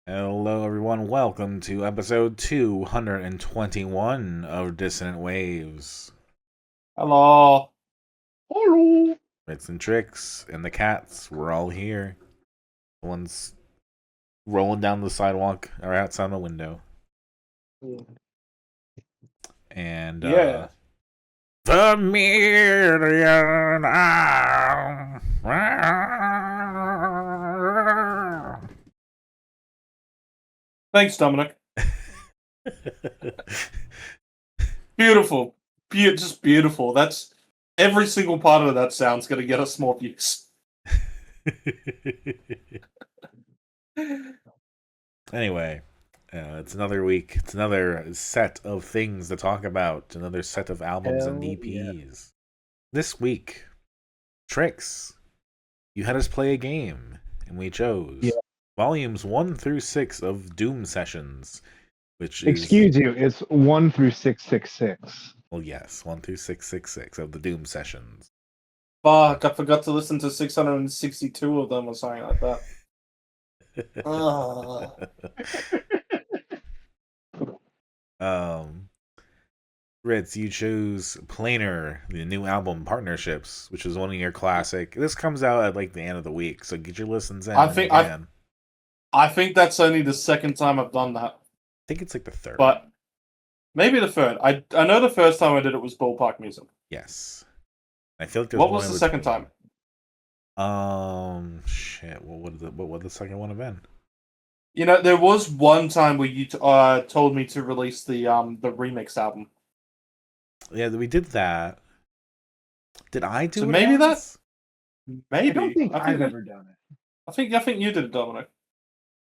Hello, everyone. Welcome to episode 221 of Dissonant Waves. Hello. Hello. Ritz and Trix and the cats, we're all here. The one's rolling down the sidewalk or outside the window. And, Yeah. the million Thanks, Dominic. Beautiful. Just beautiful. That's every single part of that sound's gonna get us more views. Anyway, it's another week. It's another set of things to talk about. Another set of albums and EPs. Yeah. This week, Trix, you had us play a game, and we chose volumes 1 through 6 of Doom Sessions, which is... Excuse you, it's 1 through 666. Well, yes, 1 through 666 of the Doom Sessions. Fuck, I forgot to listen to 662 of them or something like that. Ritz, you chose Planar, the new album Partnerships, which is one of your classic. This comes out at like the end of the week, so get your listens in. I think that's only the second time I've done that. I think it's like the third. But maybe the third. I know the first time I did it was Ballpark Music. Yes. I feel like what was the second time? Shit. What would the second one have been? You know, there was one time where you told me to release the remix album. Yeah, we did that. Did I do so it? Maybe once? that. Maybe I don't think I've ever done it. I think you did it, Dominic.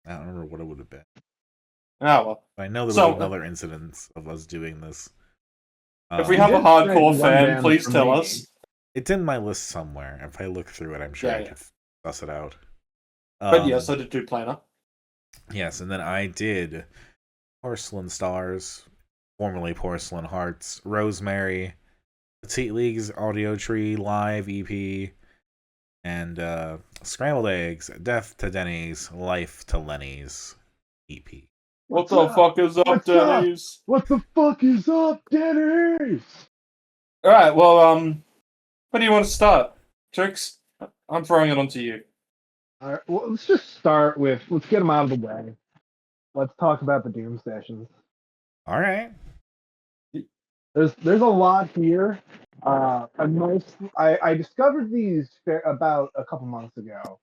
I don't remember what it would have been. Ah, well. I know there was another incident of us doing this. If we have a hardcore fan, please tell us. It's in my list somewhere. If I look through it, I'm sure I can suss it out. But yes, I did do Planar. Yes, and then I did Porcelain Stars, formerly Porcelain Hearts, Rosemary, Petite League's Audiotree live EP, and Scrambled Eggs Death to Denny's, Life to Lenny's EP. What the fuck is up, Denny's? What the fuck is up, Denny's? Alright, well, where do you want to start? Trix? I'm throwing it onto you. Alright, well, let's just start with, let's get them out of the way. Let's talk about the Doom Sessions. Alright. There's a lot here. I discovered these about a couple months ago.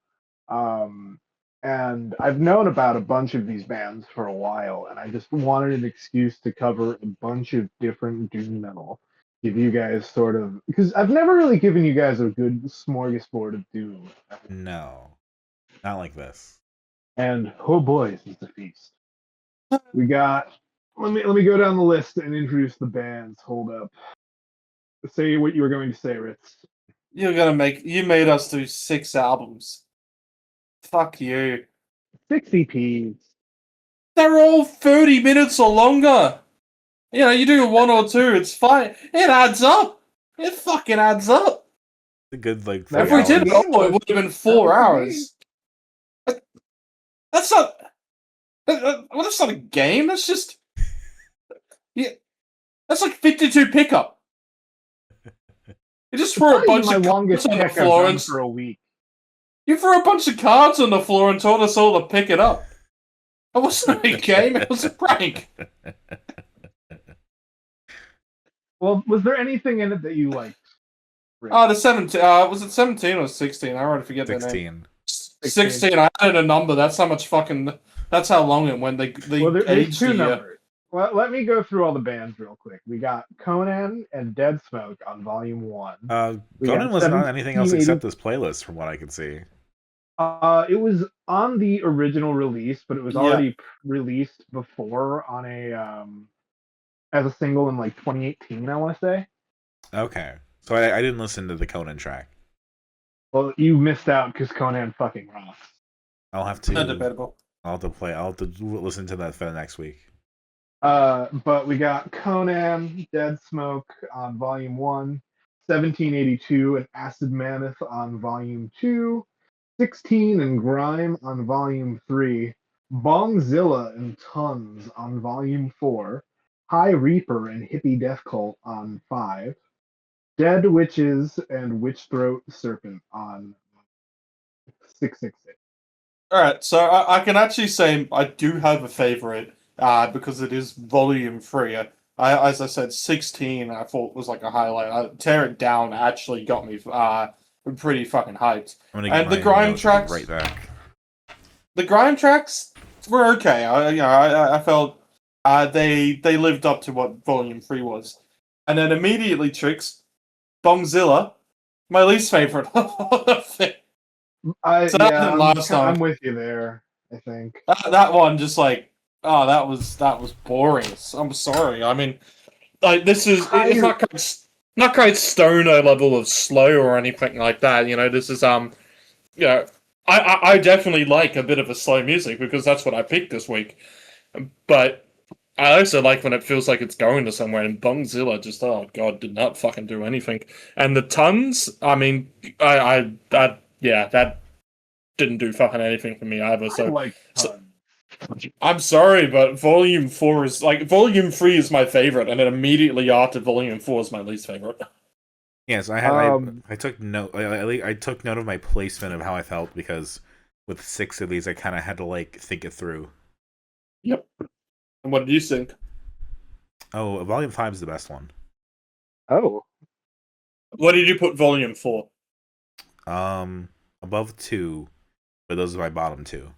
And I've known about a bunch of these bands for a while, and I just wanted an excuse to cover a bunch of different doom metal. Give you guys sort of... Because I've never really given you guys a good smorgasbord of doom. No. Not like this. And, oh boy, this is a feast. We got... Let me go down the list and introduce the bands. Hold up. Say what you were going to say, Ritz. You made us do 6 albums. Fuck you. 6 EPs. They're all 30 minutes or longer. You know, you do 1 or 2, it's fine. It adds up. It fucking adds up. A good, like, if we did it all, it would have been 4 hours. That's not... Well, that's not a game, that's just... Yeah, that's like 52 pickup. You just threw a bunch of cards on the floor for a week. You threw a bunch of cards on the floor and told us all to pick it up. It wasn't a game, it was a prank. Well, was there anything in it that you liked? Oh, the 17. Was it 17 or 16? I already forget 16. the name. 16. I added a number. That's how much fucking... That's how long it went. There's 2 numbers. Well, let me go through all the bands real quick. We got Conan and Deadsmoke on Volume 1. Conan was not anything else except this playlist, from what I could see. It was on the original release, but it was already released before on a as a single in like 2018, I want to say. Okay, so I didn't listen to the Conan track. Well, you missed out because Conan fucking rocks. I'll have to. Undebatable. I'll have to listen to that for the next week. But we got Conan, Deadsmoke on Volume 1, 1782 and Acid Mammoth on Volume 2, 16 and GRIME on Volume 3, Bongzilla and Tons on Volume 4, High Reaper and Hippie Death Cult on 5, Dead Witches and Witchthroat Serpent on 666. Alright, so I can actually say I do have a favorite because it is volume 3. As I said, 16 I thought was like a highlight. Tear It Down actually got me pretty fucking hyped. And the grime tracks, right back. The grime tracks were okay. I felt they lived up to what volume 3 was. And then immediately Trix, Bongzilla, my least favorite thing. I'm with you there. I think that one just like that was boring. I'm sorry. I mean, like this is it's not quite stoner level of slow or anything like that. You know, this is you know, I definitely like a bit of a slow music because that's what I picked this week. But I also like when it feels like it's going to somewhere. And Bongzilla just did not fucking do anything. And the Tons, I mean, that didn't do fucking anything for me either. So I'm sorry, but Volume 4 is like Volume 3 is my favorite, and then immediately after Volume 4 is my least favorite. Yes, I took note. I took note of my placement of how I felt because with 6 of these, I kind of had to like think it through. Yep. And what did you think? Oh, Volume 5 is the best one. Oh. What did you put Volume 4? Above 2, but those are my bottom 2.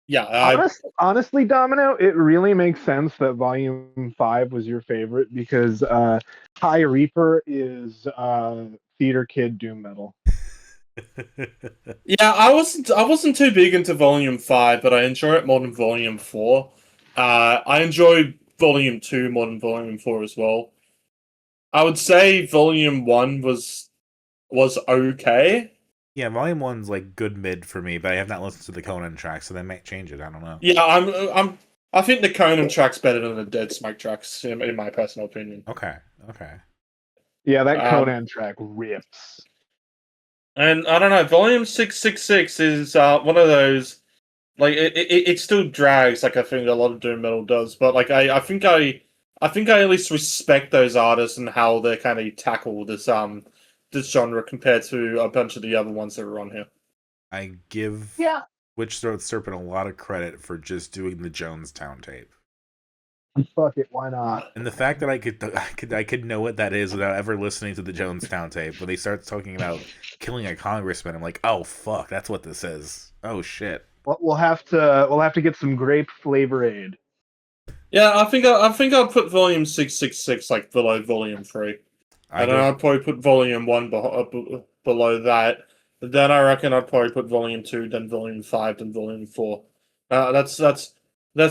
Yeah, honestly, Domino, it really makes sense that Volume 5 was your favorite because High Reaper is theater kid doom metal. Yeah, I wasn't too big into Volume 5, but I enjoy it more than Volume 4. I enjoy Volume 2 more than Volume 4 as well. I would say Volume 1 was okay. Yeah, Volume 1's like good mid for me, but I have not listened to the Conan track, so they might change it. I don't know. Yeah, I think the Conan track's better than the Deadsmoke tracks, in my personal opinion. Okay. Yeah, that Conan track rips. And I don't know, Volume 666 is one of those, like, it still drags, like I think a lot of doom metal does, but like I think I at least respect those artists and how they kind of tackle this genre compared to a bunch of the other ones that are on here. I give Witchthroat Serpent a lot of credit for just doing the Jonestown tape. Fuck it, why not? And the fact that I could know what that is without ever listening to the Jonestown tape. When they start talking about killing a congressman, I'm like, oh fuck, that's what this is. Oh shit. Well, we'll have to get some grape flavor aid. Yeah, I think I'll put Volume 666 like below Volume 3. And then I'd probably put Volume 1 below that. Then I reckon I'd probably put Volume 2, then Volume 5, then Volume 4. That's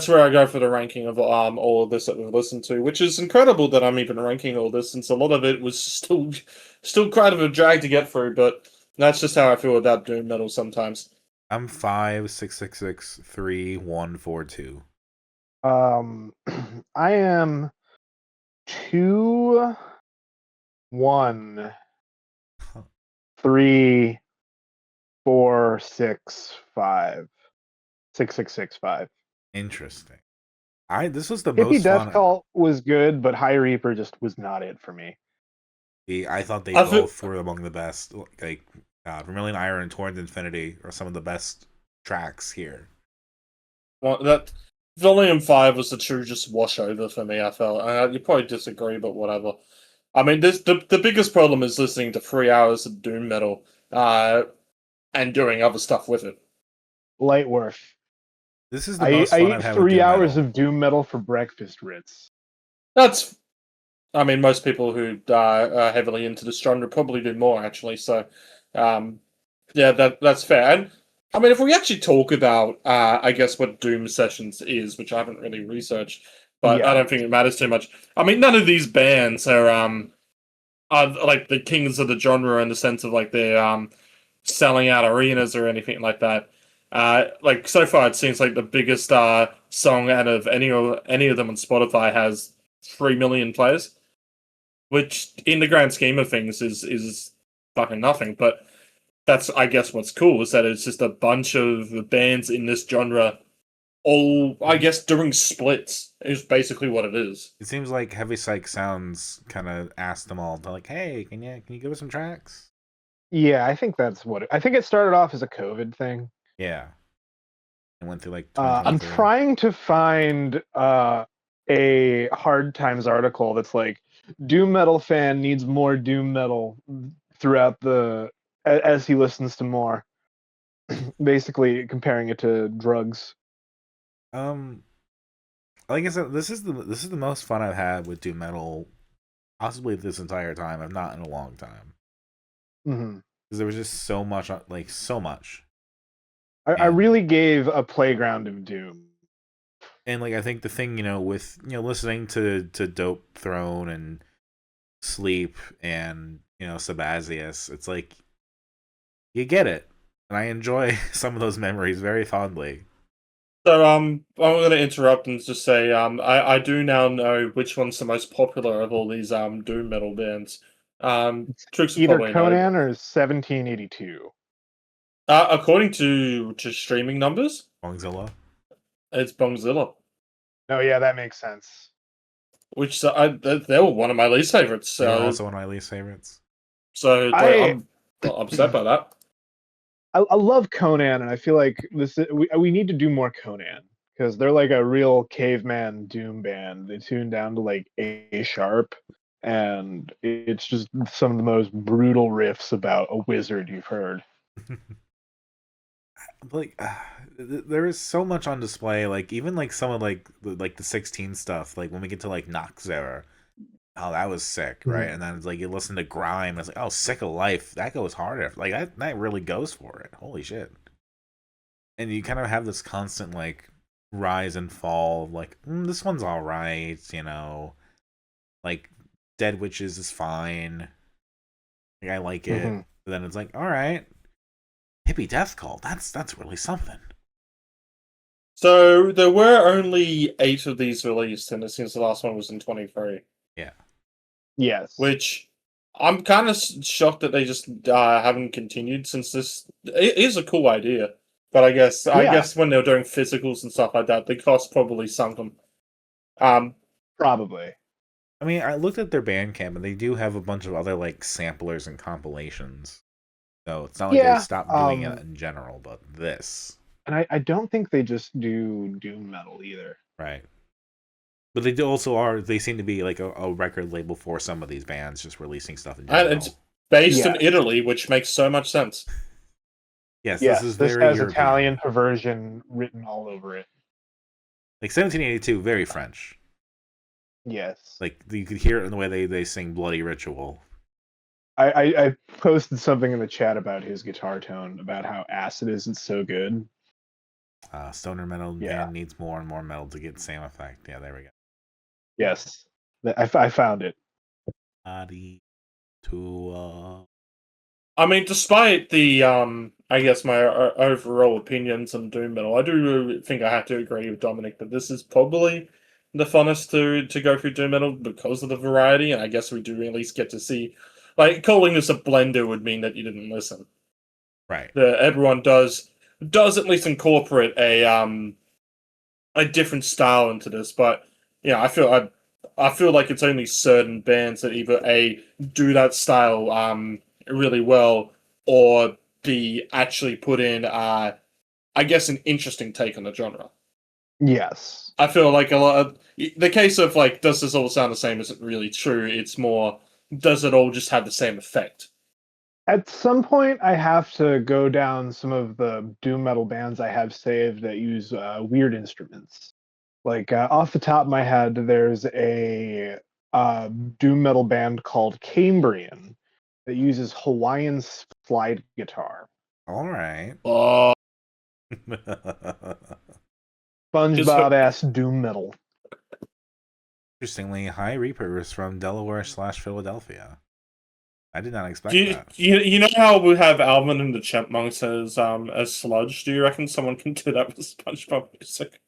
where I go for the ranking of all of this that we've listened to, which is incredible that I'm even ranking all this, since a lot of it was still quite of a drag to get through, but that's just how I feel about doom metal sometimes. I'm 5, 6, 6, 6, 3, 1, 4, 2. I am 2, 1, 3, 4, 6, 5. 6, 6, 6, 5. Interesting. This was the Hippie most Death fun. Cult was good, but High Reaper just was not it for me. I thought they both were among the best. Like Vermilion Iron and Torrent Infinity are some of the best tracks here. Well, that Volume 5 was the true just washover for me, I felt. You probably disagree, but whatever. I mean, the biggest problem is listening to 3 hours of doom metal and doing other stuff with it. Light work. This is the most fun I've had with 3 hours metal. of doom metal for breakfast, Ritz. I mean, most people who are heavily into this genre probably do more, actually. So, yeah, that's fair. And I mean, if we actually talk about, I guess, what Doom Sessions is, which I haven't really researched, but I don't think it matters too much. I mean, none of these bands are like the kings of the genre in the sense of like they're selling out arenas or anything like that. Like so far, it seems like the biggest song out of any of them on Spotify has 3 million plays, which in the grand scheme of things is fucking nothing. But that's, I guess, what's cool is that it's just a bunch of the bands in this genre all, I guess, during splits is basically what it is. It seems like Heavy Psych Sounds kind of asked them all to like, hey, can you give us some tracks? Yeah, I think that's what I think it started off as a COVID thing. Yeah. It went through like I'm 2023. trying to find a Hard Times article that's like Doom Metal fan needs more Doom Metal throughout as he listens to more. Basically comparing it to drugs. Like I said, this is the most fun I've had with Doom Metal, possibly this entire time. I've not in a long time. Mm-hmm. Because there was just so much, like so much. I really gave a playground of Doom. And like I think the thing, with listening to Dope Throne and Sleep and Sabazius, it's like you get it, and I enjoy some of those memories very fondly. So I'm going to interrupt and just say I do now know which one's the most popular of all these doom metal bands. Trix will Either probably Conan know. or 1782. According to streaming numbers, Bongzilla. it's Bongzilla, Oh yeah, that makes sense. which they were one of my least favorites. They were So also one of my least favorites. I'm upset by that. I love Conan, and I feel like we need to do more Conan because they're like a real caveman doom band. They tune down to like A sharp, and it's just some of the most brutal riffs about a wizard you've heard. Like there is so much on display. Like even like some of like the 16 stuff. Like when we get to like Noxera, oh that was sick, right? And then it's like you listen to Grime, and it's like, oh, Sick of Life, that goes harder. Like that really goes for it. Holy shit! And you kind of have this constant like rise and fall of like this one's all right, like Dead Witches is fine. Like I like it. But then it's like, all right, Hippie Death Cult, that's really something. So there were only 8 of these released, and since the last one was in 23. Yeah. Yes. Which I'm kind of shocked that they just haven't continued, since this it is a cool idea. But I guess when they were doing physicals and stuff like that, the cost probably sunk them. Probably. I mean, I looked at their Bandcamp, and they do have a bunch of other like samplers and compilations. So it's not like they stopped doing it in general, but this. And I don't think they just do doom metal either. Right. But they also they seem to be like a record label for some of these bands, just releasing stuff in general. And it's based in Italy, which makes so much sense. Yes, this is very has European. Italian perversion written all over it. Like 1782, very French. Yes. Like you could hear it in the way they sing Bloody Ritual. I posted something in the chat about his guitar tone, about how acid is. It's so good. Stoner metal band needs more and more metal to get the same effect. Yeah, there we go. Yes, I found it. I mean, despite the I guess my overall opinions on doom metal, I do think I have to agree with Dominic that this is probably the funnest to go through doom metal because of the variety, and I guess we do at least get to see, like, calling this a blender would mean that you didn't listen. Right. Everyone does at least incorporate a different style into this, but I feel like it's only certain bands that either A, do that style really well, or B, actually put in I guess an interesting take on the genre. Yes. I feel like a lot of the case of like, does this all sound the same isn't really true. It's more, does it all just have the same effect? At some point, I have to go down some of the doom metal bands I have saved that use weird instruments. Like off the top of my head, there's a doom metal band called Cambrian that uses Hawaiian slide guitar. All right. SpongeBob ass doom metal. Interestingly, Hi Reeper is from Delaware/Philadelphia. I did not expect that. You know how we have Alvin and the Chipmunks as sludge? Do you reckon someone can do that with SpongeBob music?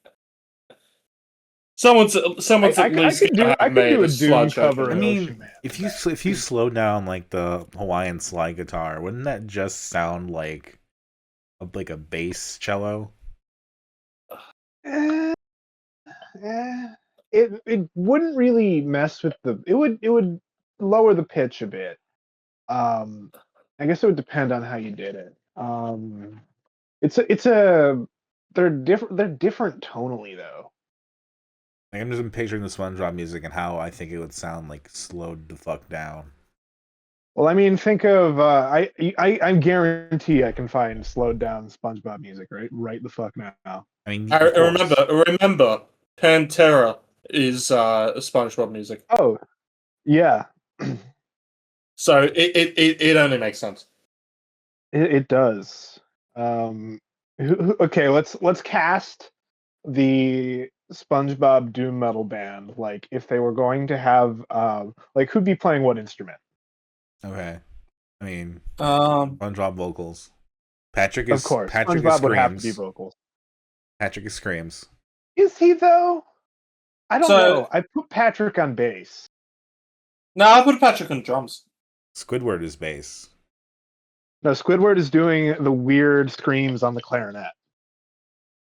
Someone's at least made a doom cover. I mean, if you slow down like the Hawaiian slide guitar, wouldn't that just sound like a bass cello? Eh, it wouldn't really mess with the. It would lower the pitch a bit. I guess it would depend on how you did it. It's a they're different tonally though. Like, I'm just picturing the SpongeBob music and how I think it would sound like slowed the fuck down. Well, I mean, think of I guarantee I can find slowed down SpongeBob music right the fuck now. I mean, I of course. remember Pantera is SpongeBob music. Oh, yeah, So it only makes sense. it does. Okay, let's cast the SpongeBob Doom Metal band. Like, if they were going to have like, who'd be playing what instrument? Okay. I mean, Um, SpongeBob vocals. Patrick Of is course, Patrick SpongeBob is would have to be screams. vocals. Patrick is screams. Is he though? I don't So- know. I put Patrick on bass. no, I put Patrick on drums. Squidward is bass. No, Squidward is doing the weird screams on the clarinet.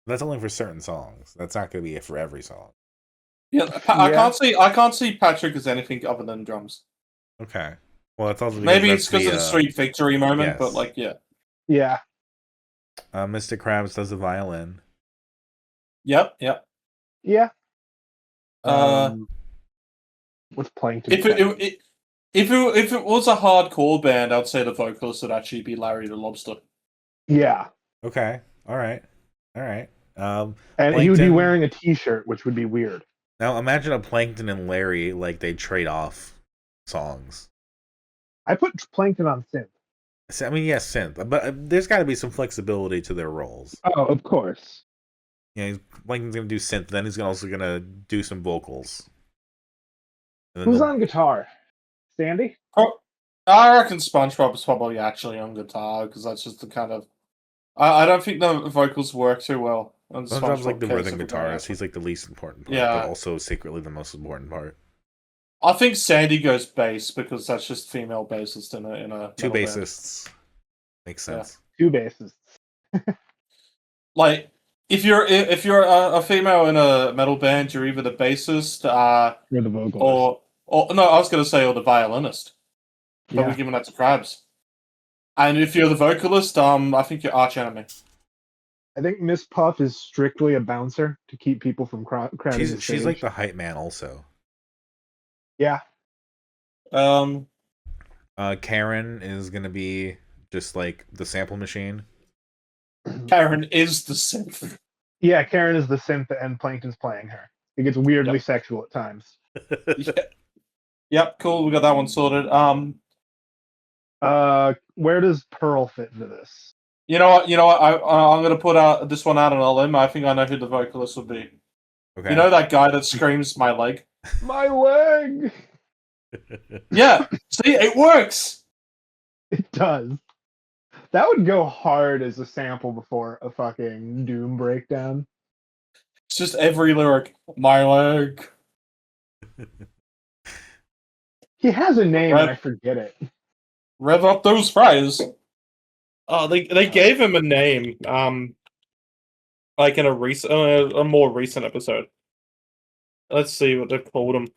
That's only for certain songs. That's not going to be it for every song. Yeah, I can't see Patrick as anything other than drums. Okay. Well, that's also Maybe it's because the, of the sweet victory moment, yes. but like, yeah. Yeah. Mr. Krabs does the violin. Yep. Yeah. Uh, What's Plankton? If it was a hardcore band, I'd say the vocalist would actually be Larry the Lobster. Yeah. Okay. All right. And Plankton, he would be wearing a T-shirt, which would be weird. Now imagine a Plankton and Larry, like, they trade off songs. I put Plankton on synth. So, I mean, yes, synth, but there's got to be some flexibility to their roles. Oh, of course. You know, Plankton's gonna do synth, then he's also gonna do some vocals. And then Who's the- on guitar? Sandy? I reckon SpongeBob is probably actually on guitar because that's just the kind of. I don't think the vocals work too well. On the SpongeBob's like the case rhythm if we're going guitarist. after. He's like the least important part, Yeah. but also secretly the most important part. I think Sandy goes bass because that's just female bassist in a Two metal band. bassists makes sense. Two bassists. Like if you're a female in a metal band, you're either the bassist, You're the vocalist. or no, I was gonna say or the violinist. But Yeah. we're giving that to Krabs. And if you're the vocalist, I think you're arch enemy. I think Miss Puff is strictly a bouncer to keep people from crowding the She's stage. like the hype man also. Yeah. Karen is gonna be just like the sample machine. Karen is the synth. Yeah, Karen is the synth and Plankton's playing her. It gets weirdly sexual at times. Yeah. Yep, cool. We got that one sorted. Where does Pearl fit into this? You know what? I'm gonna put this one out on a limb. I think I know who the vocalist would be. Okay. You know that guy that screams "my leg"? My leg! Yeah. See, it works. It does. That would go hard as a sample before a fucking Doom breakdown. It's just every lyric. My leg. He has a name Right. and I forget it. Rev up those fries. Oh, they gave him a name. Like in a more recent episode. Let's see what they've called him.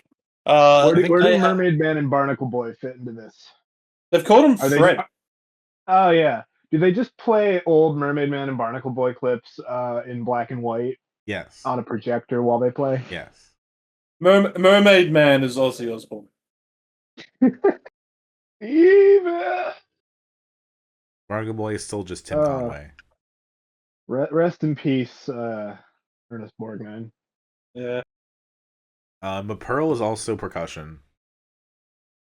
Where I think do Mermaid Man and Barnacle Boy fit into this? they've called him Are they- Fred. Oh yeah. Do they just play old Mermaid Man and Barnacle Boy clips in black and white Yes. on a projector while they play? Yes. Mermaid Man is Ozzy Osbourne. Even. Bargain Boy is still just Tim Conway. Rest in peace, Ernest Borgnine. Yeah. But Pearl is also percussion.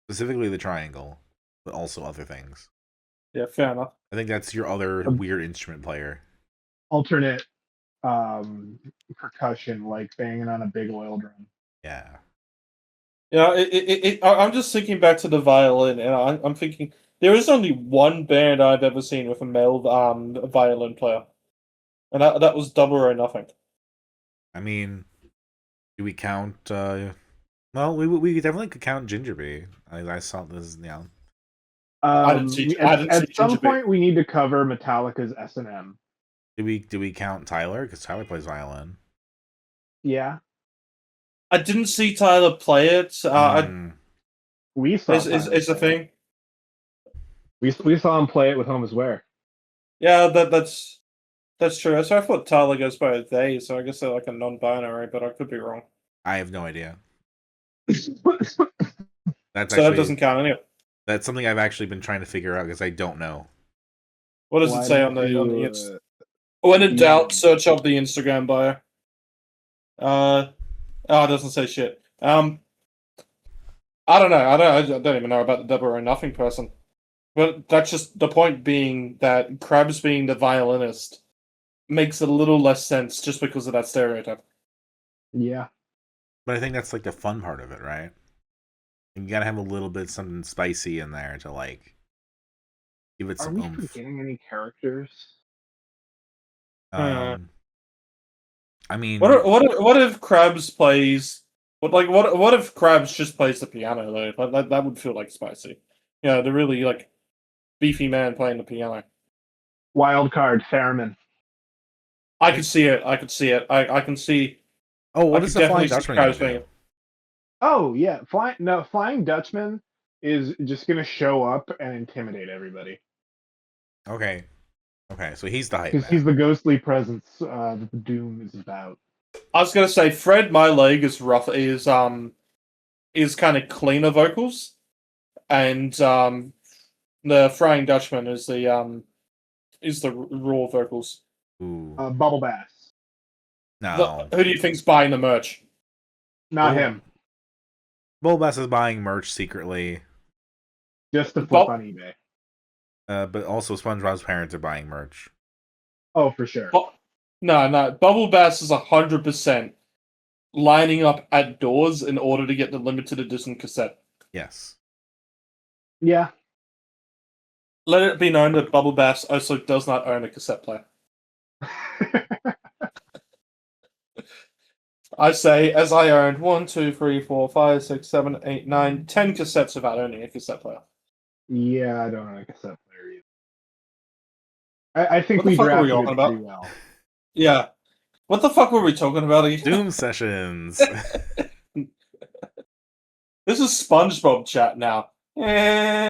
Specifically the triangle, but also other things. Yeah, fair enough. I think that's your other weird instrument player. Alternate percussion, like banging on a big oil drum. Yeah. Yeah, I'm just thinking back to the violin, and I'm thinking there is only one band I've ever seen with a male violin player, and that was Double or Nothing. I mean, do we count? Well, we definitely could count Gingerbread. I saw this. Yeah. I didn't see At some Gingerbread. point, we need to cover Metallica's S&M. Do we count Tyler? Because Tyler plays violin. Yeah, I didn't see Tyler play it. we saw. Is a thing. We saw him play it with Home Wear. Yeah, that's true. So I thought Tyler goes by they, so I guess they're like a non-binary, but I could be wrong. I have no idea. That's so actually, that doesn't count anyway. That's something I've actually been trying to figure out because I don't know. What does it say on the when in doubt, search up the Instagram bio. It doesn't say shit. I don't know. I don't even know about the Double or Nothing person. But that's just the point being that Krabs being the violinist makes a little less sense just because of that stereotype. Yeah. But I think that's like the fun part of it, right? You gotta have a little bit something spicy in there to like give it some oomph. Are we forgetting any characters? I mean, what if Krabs plays? What if Krabs just plays the piano though? That would feel like spicy. Yeah, the really like beefy man playing the piano. Wild card, Fairman. I could see it. I can see. Oh, what is the Flying Dutchman do? Oh yeah, Flying Dutchman is just gonna show up and intimidate everybody. Okay, so he's the hype because he's the ghostly presence that the Doom is about. I was gonna say Fred My Leg is rough. Is kind of cleaner vocals, and the Flying Dutchman is the raw vocals. Ooh. Bubble Bass. No. Who do you think's buying the merch? Not him. Bubble Bass is buying merch secretly. Just to flip on eBay. But also SpongeBob's parents are buying merch. Oh, for sure. No. Bubble Bass is 100% lining up at doors in order to get the limited edition cassette. Yes. Yeah. Let it be known that Bubble Bass also does not own a cassette player. I say, as I owned 1, 2, 3, 4, 5, 6, 7, 8, 9, 10 cassettes without owning a cassette player. Yeah, I don't own a cassette player either. I think we drafted it pretty well. Yeah. What the fuck were we talking about again? Doom sessions. This is SpongeBob chat now. Hey,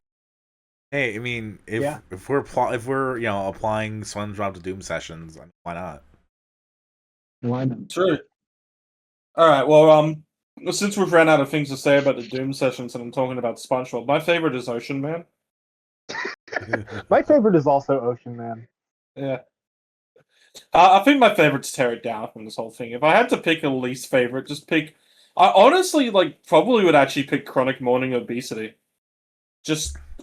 I mean, if we're applying SpongeBob to Doom sessions, why not? Why not? True. All right. Well, since we've ran out of things to say about the Doom sessions, and I'm talking about SpongeBob, my favorite is Ocean Man. My favorite is also Ocean Man. Yeah. I think my favorite's Tear It Down from this whole thing. If I had to pick a least favorite, I honestly probably would actually pick Chronic Morning Obesity.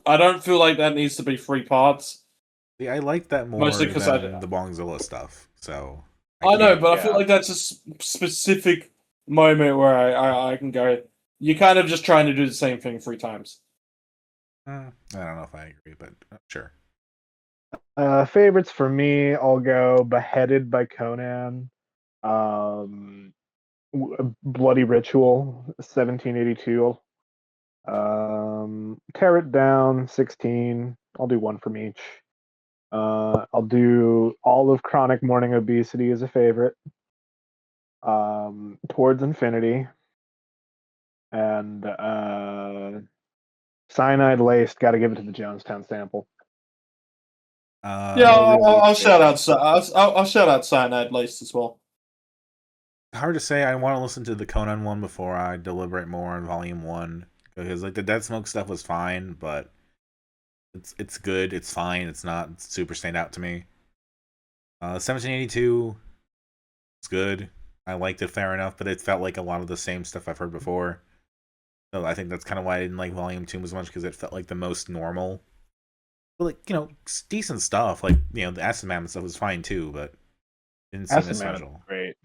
I don't feel like that needs to be 3 parts. Yeah, I like that more than the Bongzilla stuff. So I know, but I feel like that's a specific moment where I can go. You're kind of just trying to do the same thing 3 times. I don't know if I agree, but sure. Favorites for me, I'll go Beheaded by Conan, Bloody Ritual, 1782, Tear It Down, 16. I'll do 1 from each. I'll do all of Chronic Morning Obesity as a favorite. Towards Infinity, and Cyanide Laced. Got to give it to the Jonestown sample. I'll shout out. I'll shout out Cyanide Laced as well. Hard to say. I want to listen to the Conan one before I deliberate more on Volume 1 because the Deadsmoke stuff was fine, but it's good. It's fine. It's not super stand out to me. 1782. It's good. I liked it fair enough, but it felt like a lot of the same stuff I've heard before. So I think that's kind of why I didn't like Volume 2 as much, because it felt like the most normal. But decent stuff. The Acid Mammoth stuff was fine too, but didn't seem as special. Great.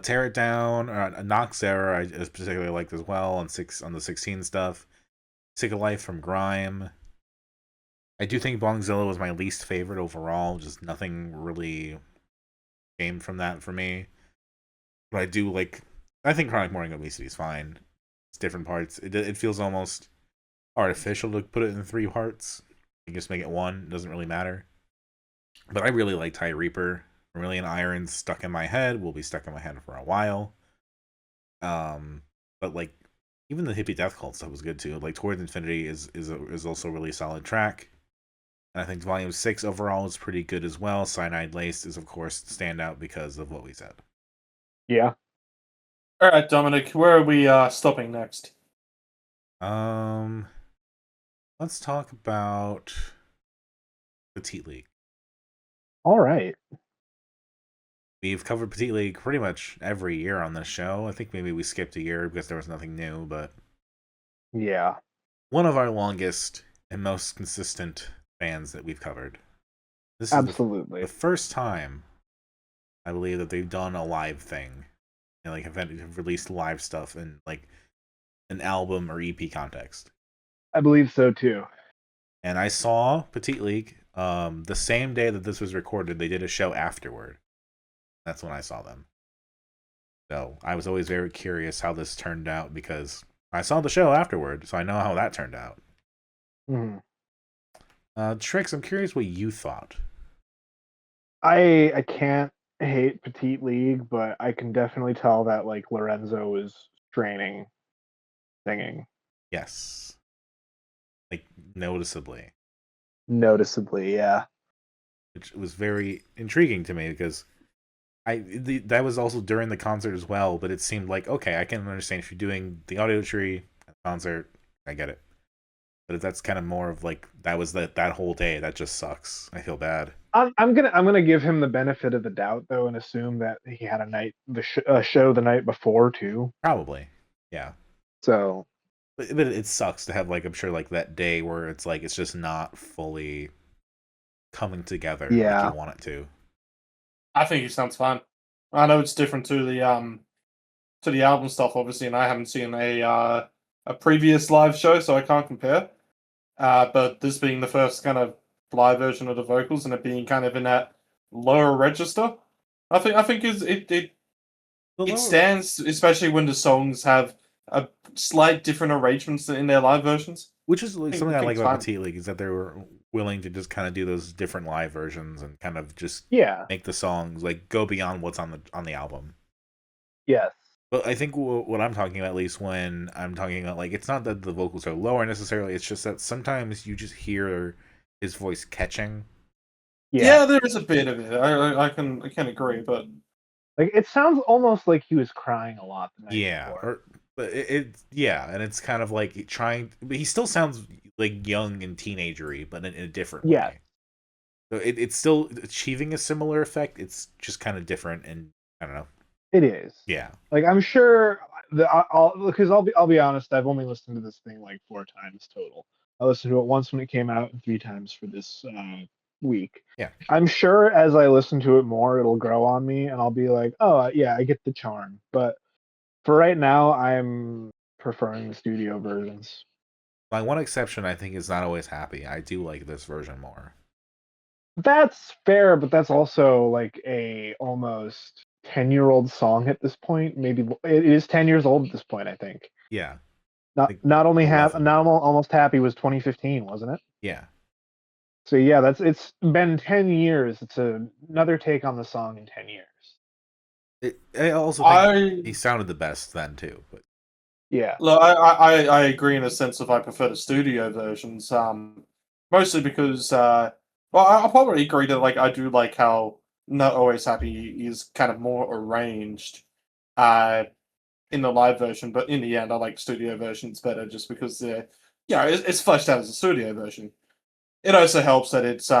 Tear It Down, Nox Error, I particularly liked as well on the 16 stuff. Sick of Life from Grime. I do think Bongzilla was my least favorite overall. Just nothing really came from that for me. But I think Chronic Morning Obesity is fine. It's different parts. It feels almost artificial to put it in 3 parts. You just make it 1. It doesn't really matter. But I really like Reeper Vermilion Iron's stuck in my head. Will be stuck in my head for a while. But like even the Hippie Death Cult stuff was good too. Like Towards Infinity is also a really solid track. And I think Volume 6 overall is pretty good as well. Cyanide Lace is of course standout because of what we said. Yeah. All right, Dominic, where are we stopping next? Let's talk about Petite League. All right. We've covered Petite League pretty much every year on this show. I think maybe we skipped a year because there was nothing new, but Yeah. one of our longest and most consistent bands that we've covered. This is Absolutely. the first time I believe that they've done a live thing. And like have released live stuff in like an album or EP context. I believe so too. And I saw Petite League the same day that this was recorded. They did a show afterward. That's when I saw them. So I was always very curious how this turned out because I saw the show afterward, so I know how that turned out. Trix, I'm curious what you thought. I can't hate Petite League, but I can definitely tell that like Lorenzo is straining singing. Yes. Like noticeably. Noticeably, yeah. Which was very intriguing to me because that was also during the concert as well, but it seemed like, okay, I can understand if you're doing the Audiotree concert, I get it. But if that's kind of more of like that was that whole day, that just sucks. I feel bad. I'm gonna give him the benefit of the doubt though, and assume that he had a show the night before too. Probably, yeah. So, but it sucks to have like I'm sure like that day where it's like it's just not fully coming together like you want it to. I think it sounds fun. I know it's different to the album stuff, obviously, and I haven't seen a previous live show, so I can't compare. But this being the first kind of live version of the vocals and it being kind of in that lower register, I think it stands, especially when the songs have a slight different arrangements in their live versions. Which is like something I like about Petite League is that they were willing to just kind of do those different live versions and kind of just make the songs like go beyond what's on the album. Yes. But I think what I'm talking about, at least when I'm talking about, like, it's not that the vocals are lower necessarily. It's just that sometimes you just hear his voice catching. Yeah, there is a bit of it. I can agree, but like it sounds almost like he was crying a lot the night before. But and it's kind of like but he still sounds like young and teenagery, but in a different way. So it's still achieving a similar effect. It's just kind of different, and I don't know. It is. Yeah. Like I'm sure I'll be honest, I've only listened to this thing like 4 times total. I listened to it once when it came out and 3 times for this week. Yeah. I'm sure as I listen to it more, it'll grow on me and I'll be like, oh yeah, I get the charm. But for right now, I'm preferring the studio versions. My one exception, I think, is Not Always Happy. I do like this version more. That's fair, but that's also like a almost 10-year-old song at this point. Maybe it is 10 years old at this point, I think. Yeah. Not almost happy was 2015, wasn't it? Yeah. So yeah, it's been 10 years. It's another take on the song in 10 years. I also think he sounded the best then too. But yeah, look, I agree in a sense of I prefer the studio versions. Mostly because I'll probably agree that like I do like how Not Always Happy is kind of more arranged in the live version, but in the end I like studio versions better just because it's fleshed out as a studio version. It also helps that it's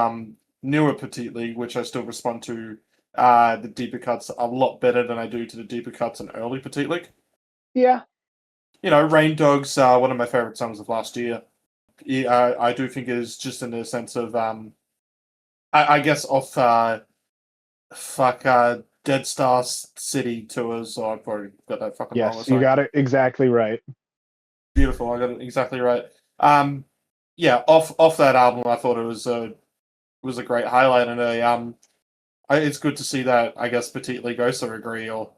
newer Petite League, which I still respond to the deeper cuts a lot better than I do to the deeper cuts in early Petite League. Yeah. You know, Rain Dogs, one of my favorite songs of last year. I do think it is just in the sense of I guess off Dead Stars City tours, so I've probably got that fucking wrong. Yes, you got it exactly right. Beautiful, I got it exactly right. Off that album, I thought it was a great highlight, and it's good to see that I guess Petite League also agree, or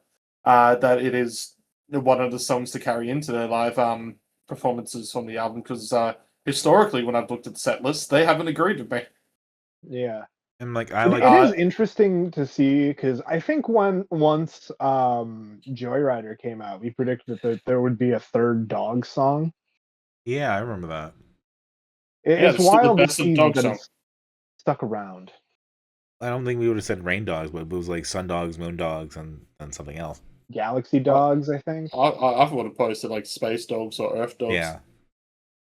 that it is one of the songs to carry into their live performances from the album, because historically, when I've looked at the set list, they haven't agreed with me. Yeah. And like I It like is interesting to see because I think once Joyrider came out, we predicted that there would be a third dog song. yeah, I remember that. Yeah, It's it's still the wild to best of see dog that song. it's stuck around. I don't think we would have said rain dogs, but it was like sun dogs, moon dogs, and something else. Galaxy I, Dogs, I think. I would have posted like space dogs or earth dogs. Yeah.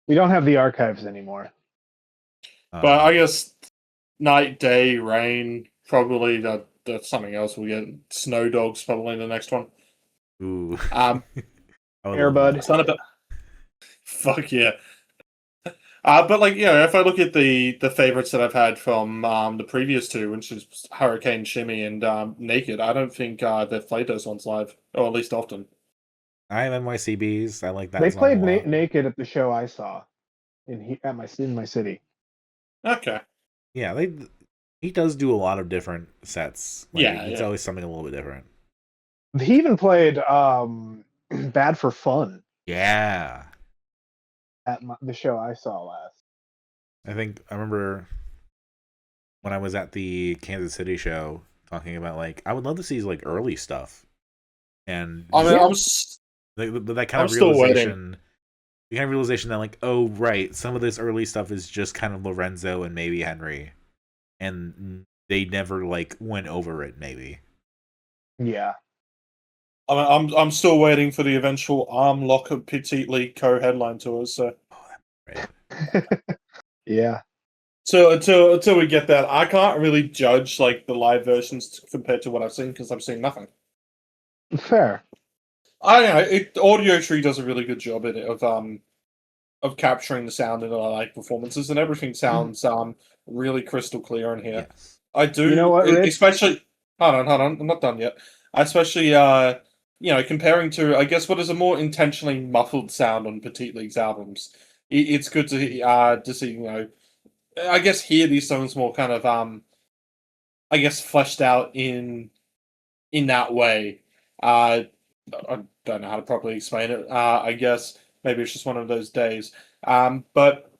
We don't have the archives anymore. But I guess night, day, rain, probably that's something else. We'll get snow dogs probably in the next one. Ooh. Um, I would love Airbud. that. it's not about. Fuck yeah. But like, if I look at the favorites that I've had from the previous two, which is Hurricane Shimmy and Naked, I don't think they've played those ones live, or at least often. I have NYCBs. I like that They song played a lot. Naked at the show I saw in my city. Okay. Yeah, he does do a lot of different sets. Like, Yeah, it's yeah. always something a little bit different. He even played Bad for Fun Yeah. at the show I saw last. I remember when I was at the Kansas City show talking about like I would love to see like early stuff. And I mean, that kind I'm of still waiting. realization, the kind of realization that like, oh right, some of this early stuff is just kind of Lorenzo and maybe Henry, and they never like went over it. Maybe. Yeah. I'm still waiting for the eventual Armlock of Petite League co-headline tours. So, Right. Yeah. so until we get that, I can't really judge like the live versions compared to what I've seen because I've seen nothing. Fair. I don't know. Audiotree does a really good job in it of capturing the sound in live performances, and everything sounds really crystal clear in here. Yes. I do, You know what, Ritz? especially. Hold on, I'm not done yet. Especially, comparing to, I guess, what is a more intentionally muffled sound on Petite League's albums. It's good to see, I guess hear these songs more kind of I guess fleshed out in that way. I don't know how to properly explain it. I guess maybe it's just one of those days. But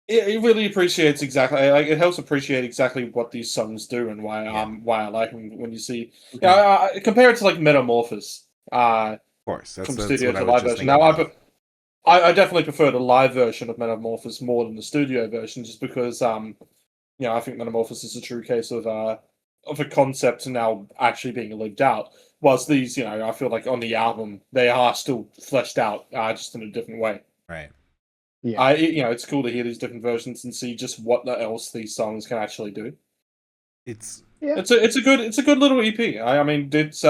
it really appreciates exactly like it helps appreciate exactly what these songs do and why I like them when you see compare it to like Metamorphos Of course, from that's studio what I to was live just version. thinking. Now I definitely prefer the live version of Metamorphos more than the studio version just because I think Metamorphos is a true case of a concept now actually being lived out. Whilst these, I feel like on the album they are still fleshed out, just in a different way. Right. Yeah. It's cool to hear these different versions and see just what else these songs can actually do. It's It's a good little EP. I mean, it's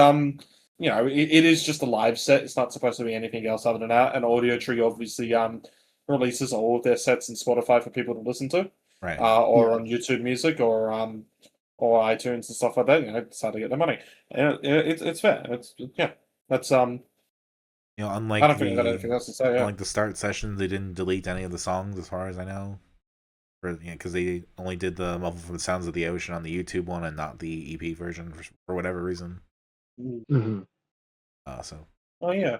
it is just a live set. It's not supposed to be anything else other than that. And Audiotree obviously releases all of their sets in Spotify for people to listen to, right. or on YouTube Music or iTunes and stuff like that. It's how to get the money. It's fair. That's Unlike I don't think I got anything else to say. Yeah. unlike the start session, they didn't delete any of the songs as far as I know. Because they only did the Muffled from the Sounds of the Ocean on the YouTube one and not the EP version for whatever reason. Mm-hmm. So. Oh yeah.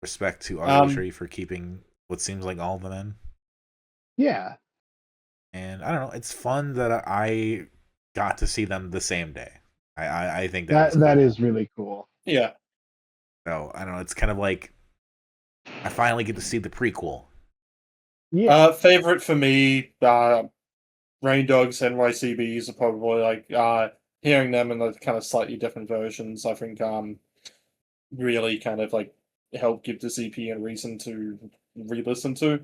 Respect to Audiotree for keeping what seems like all of them in. Yeah. And I don't know, it's fun that I got to see them the same day. I think That was cool. is really cool. Yeah. So I don't know, it's kind of like I finally get to see the prequel. Yeah. Favorite for me, Rain Dogs and YCBs are probably like hearing them in the kind of slightly different versions. I think really kind of like help give this EP a reason to re-listen to.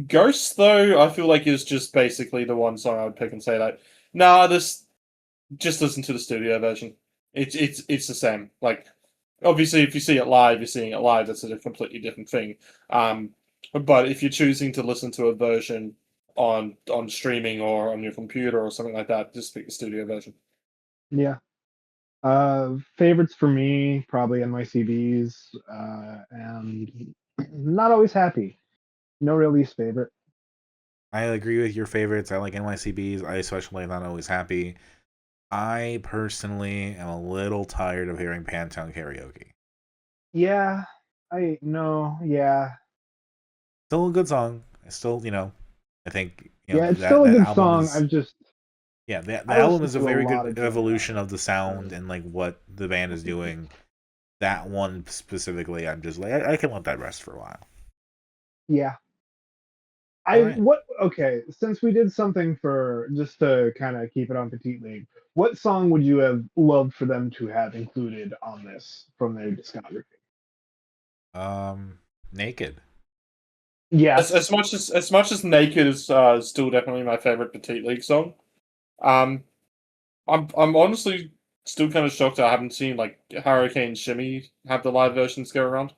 Ghost though, I feel like is just basically the one song I would pick and say like, nah, this just listen to the studio version. It's the same. Like obviously, if you see it live, you're seeing it live. That's a completely different thing. But if you're choosing to listen to a version on streaming or on your computer or something like that, just pick the studio version. Yeah. Favorites for me, probably NYCBs, and not always happy. No real least favorite. I agree with your favorites. I like NYCBs. I especially am not always happy. I personally am a little tired of hearing Pantown karaoke. Yeah. Yeah. Still a good song. I still, I think, Yeah, it's still a that good album song. is the I album listen is a to a very lot good of evolution of the sound and like what the band is doing. That one specifically, I'm just like I can let that rest for a while. Yeah. Alright. Okay, since we did something for just to kind of keep it on Petite League, what song would you have loved for them to have included on this from their discography? Naked. Yes. As much as Naked is still definitely my favorite Petite League song. Um, I'm honestly still kind of shocked I haven't seen like Hurricane Shimmy have the live versions go around,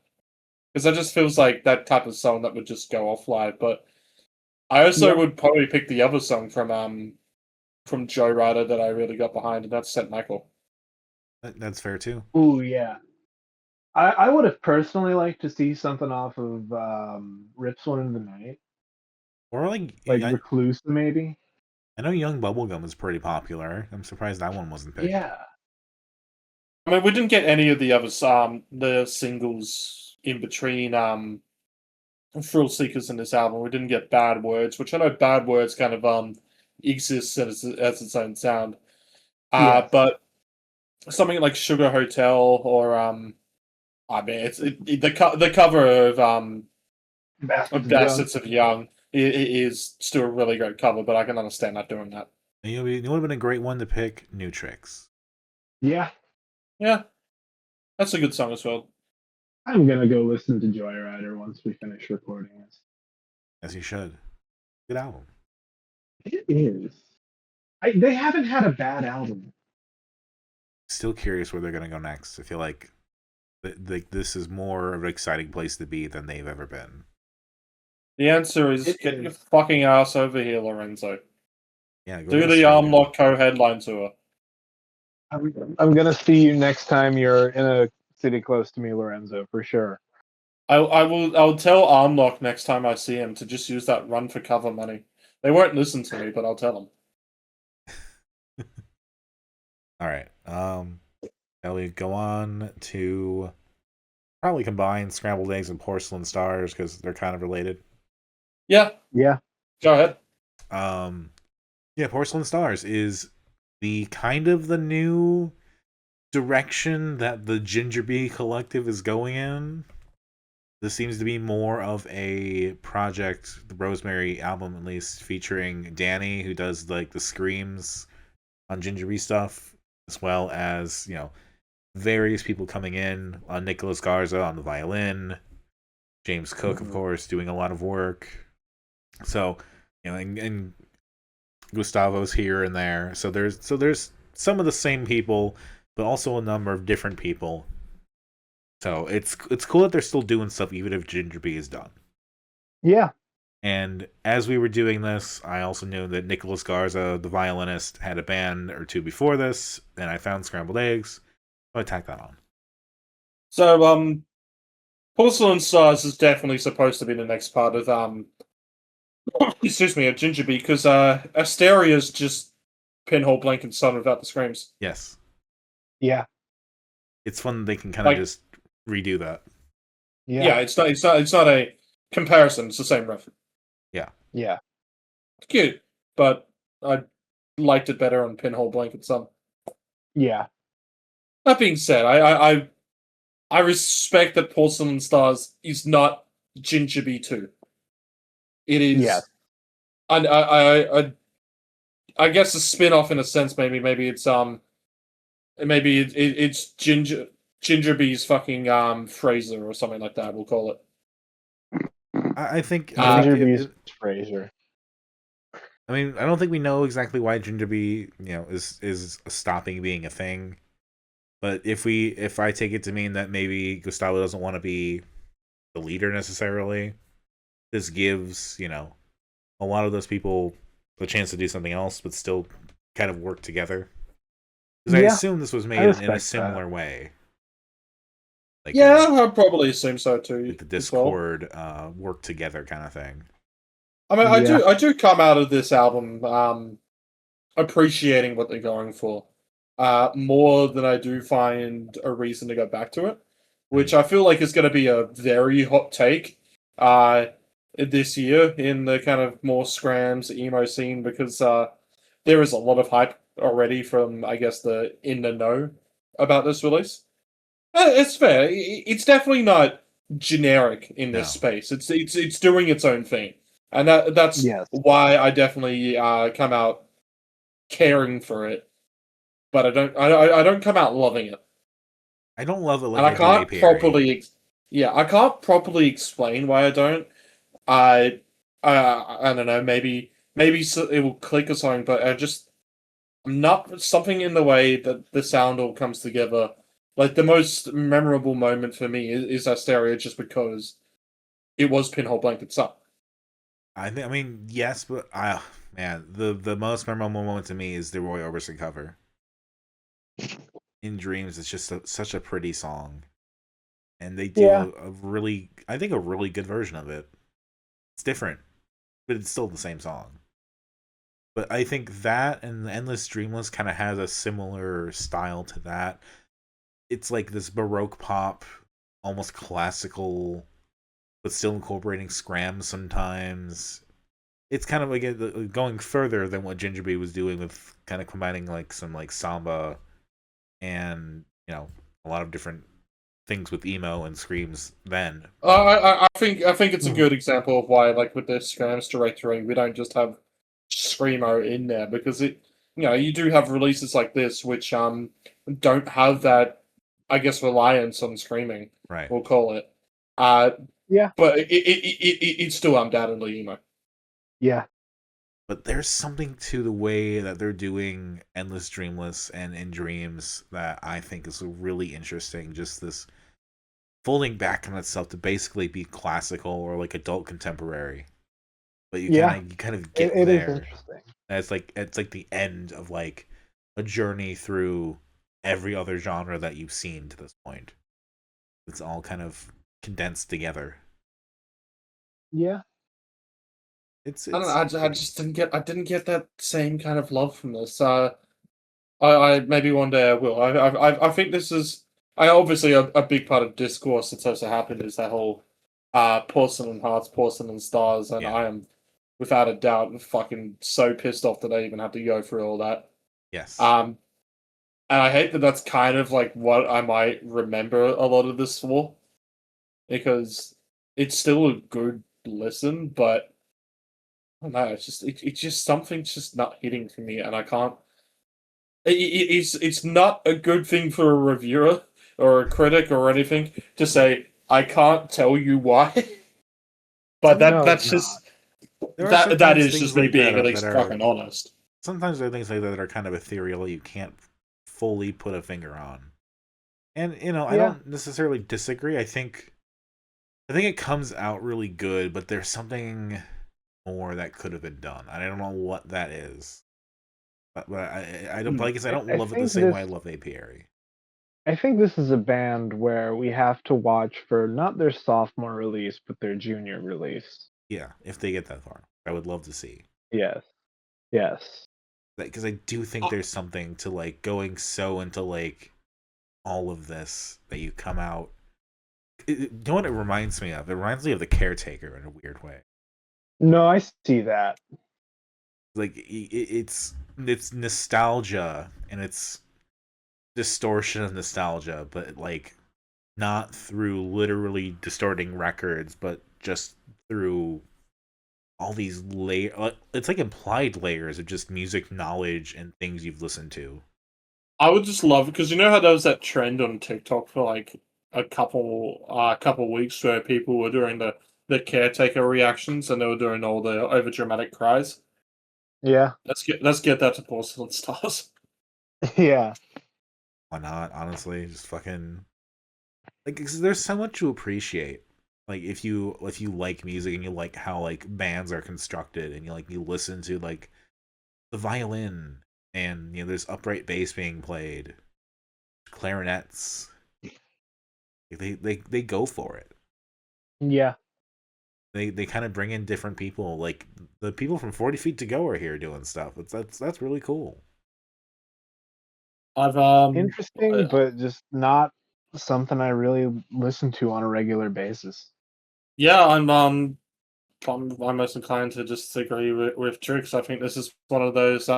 because that just feels like that type of song that would just go off live. But I also Yeah. would probably pick the other song from Joe Rider that I really got behind, and that's St. Michael. That's fair too. Ooh, yeah. I would have personally liked to see something off of Rips One in the Night, Or like Recluse, maybe. I know Young Bubblegum is pretty popular. I'm surprised that one wasn't picked. Yeah. I mean, we didn't get any of the other the singles in between Thrill Seekers in this album. We didn't get Bad Words, which I know Bad Words kind of exists as its own sound. Yes. But something like Sugar Hotel or I mean, the cover of Bastards of Young is still a really great cover, but I can understand not doing that. It would have been a great one to pick. New Tricks. Yeah. Yeah, that's a good song as well. I'm gonna go listen to Joyrider once we finish recording this. As you should. Good album. It is. They haven't had a bad album. Still curious where they're gonna go next. I feel like this is more of an exciting place to be than they've ever been. The answer is get your fucking ass over here, Lorenzo. Yeah, do the Armlock co-headline tour. I'm gonna see you next time you're in a city close to me, Lorenzo, for sure. I'll tell Armlock next time I see him to just use that run for cover money. They won't listen to me, but I'll tell them. All right. Shall we go on to probably combine Scrambled Eggs and Porcelain Stars because they're kind of related? Yeah. Yeah. Go ahead. Yeah, Porcelain Stars is the kind of the new direction that the Ginger Bee Collective is going in. This seems to be more of a project, the Rosemary album at least, featuring Denny, who does like the screams on Ginger Bee stuff, as well as, various people coming in. Nicholas Garza on the violin, James Cook, of course, doing a lot of work. So, and Gustavo's here and there. So there's some of the same people, but also a number of different people. So it's cool that they're still doing stuff even if Ginger Bee is done. Yeah. And as we were doing this, I also knew that Nicholas Garza, the violinist, had a band or two before this, and I found Scrambled Eggs, so I tacked that on. So, Porcelain Stars is definitely supposed to be the next part of excuse me, of Ginger Bee, because Asteria's just Pinhole Blank and Sun without the screams. Yes. Yeah. It's fun they can kind of just redo that. Yeah, it's not a comparison, it's the same riff. Yeah. Yeah. It's cute, but I liked it better on Pinhole Blank and Sun. Yeah. That being said, I respect that Porcelain Stars is not Ginger Bee 2. It is. Yeah. And I guess a spin-off in a sense. Maybe it's it's Ginger Bee's fucking Fraser or something like that. We'll call it. I think Ginger Bee's Fraser. I mean, I don't think we know exactly why Ginger Bee, is stopping being a thing. But if I take it to mean that maybe Gustavo doesn't want to be the leader necessarily, this gives, a lot of those people the chance to do something else, but still kind of work together. Because I assume this was made in a similar way. Like, I probably assume so too. Like the Discord work together kind of thing. I mean, I do come out of this album appreciating what they're going for more than I do find a reason to go back to it, which I feel like is going to be a very hot take. this year in the kind of more scrams emo scene because there is a lot of hype already from, I guess, the in the know about this release. It's fair. It's definitely not generic in this No. space. It's doing its own thing, and that's Yes. why I definitely come out caring for it, but I don't come out loving it. I don't love it like And I can't apiary. properly, I can't properly explain why I don't. I don't know. Maybe it will click or something, but I'm not something in the way that the sound all comes together. Like the most memorable moment for me is Asteria, just because it was Pinhole Blankets Up. I mean, yes, but man, the most memorable moment to me is the Roy Orbison cover. In Dreams, it's just such a pretty song, and they do a really, I think, a really good version of it. It's different, but it's still the same song. But I think that and Endless Dreamless kind of has a similar style to that. It's like this Baroque pop, almost classical, but still incorporating scram sometimes. It's kind of like going further than what Gingerbread was doing with kind of combining like some like samba and, you know, a lot of different things with emo and screams then. I think it's a good example of why, like with the Scrams directory, we don't just have screamo in there, because you do have releases like this which don't have that, I guess, reliance on screaming. Right. We'll call it. Yeah. But it's still undoubtedly emo. Yeah. But there's something to the way that they're doing Endless Dreamless and In Dreams that I think is really interesting. Just this folding back on itself to basically be classical or like adult contemporary. But you kind of get it there. is interesting. And it's like the end of like a journey through every other genre that you've seen to this point. It's all kind of condensed together. Yeah. It's I don't know. I just didn't get that same kind of love from this. I maybe one day I will. I think this is obviously a big part of discourse that's also happened is that whole Porcelain Hearts, Porcelain Stars, and Yeah. I am without a doubt fucking so pissed off that I even have to go through all that. Yes. And I hate that that's kind of like what I might remember a lot of this for, because it's still a good listen, but I don't know, it's just something's just not hitting for me, and I can't. It's not a good thing for a reviewer or a critic or anything to say I can't tell you why, but that's just that is just me being at least fucking honest. Sometimes there are things like that are kind of ethereal you can't fully put a finger on, and I don't necessarily disagree. I think it comes out really good, but there's something more that could have been done. I don't know what that is. But I don't like I don't love it the same way I love Apiary. I think this is a band where we have to watch for not their sophomore release, but their junior release. Yeah, if they get that far, I would love to see. Yes. Because I do think there's something to like going so into like all of this that you come out. You know what it reminds me of? It reminds me of The Caretaker in a weird way. No, I see that. Like it's nostalgia and it's distortion of nostalgia, but like not through literally distorting records, but just through all these it's like implied layers of just music knowledge and things you've listened to. I would just love, because you know how there was that trend on TikTok for like a couple weeks where people were doing the Caretaker reactions and they were doing all the over dramatic cries. Yeah. Let's get that to Porcelain Stars. Yeah. Why not? Honestly, just fucking like, 'cause there's so much to appreciate. Like if you like music and you like how like bands are constructed and you listen to like the violin and there's upright bass being played, clarinets. They go for it. Yeah. They kind of bring in different people. Like the people from 40 Feet to Go are here doing stuff. That's really cool. I've interesting, but just not something I really listen to on a regular basis. Yeah, I'm I'm most inclined to just agree with Trix. I think this is one of those.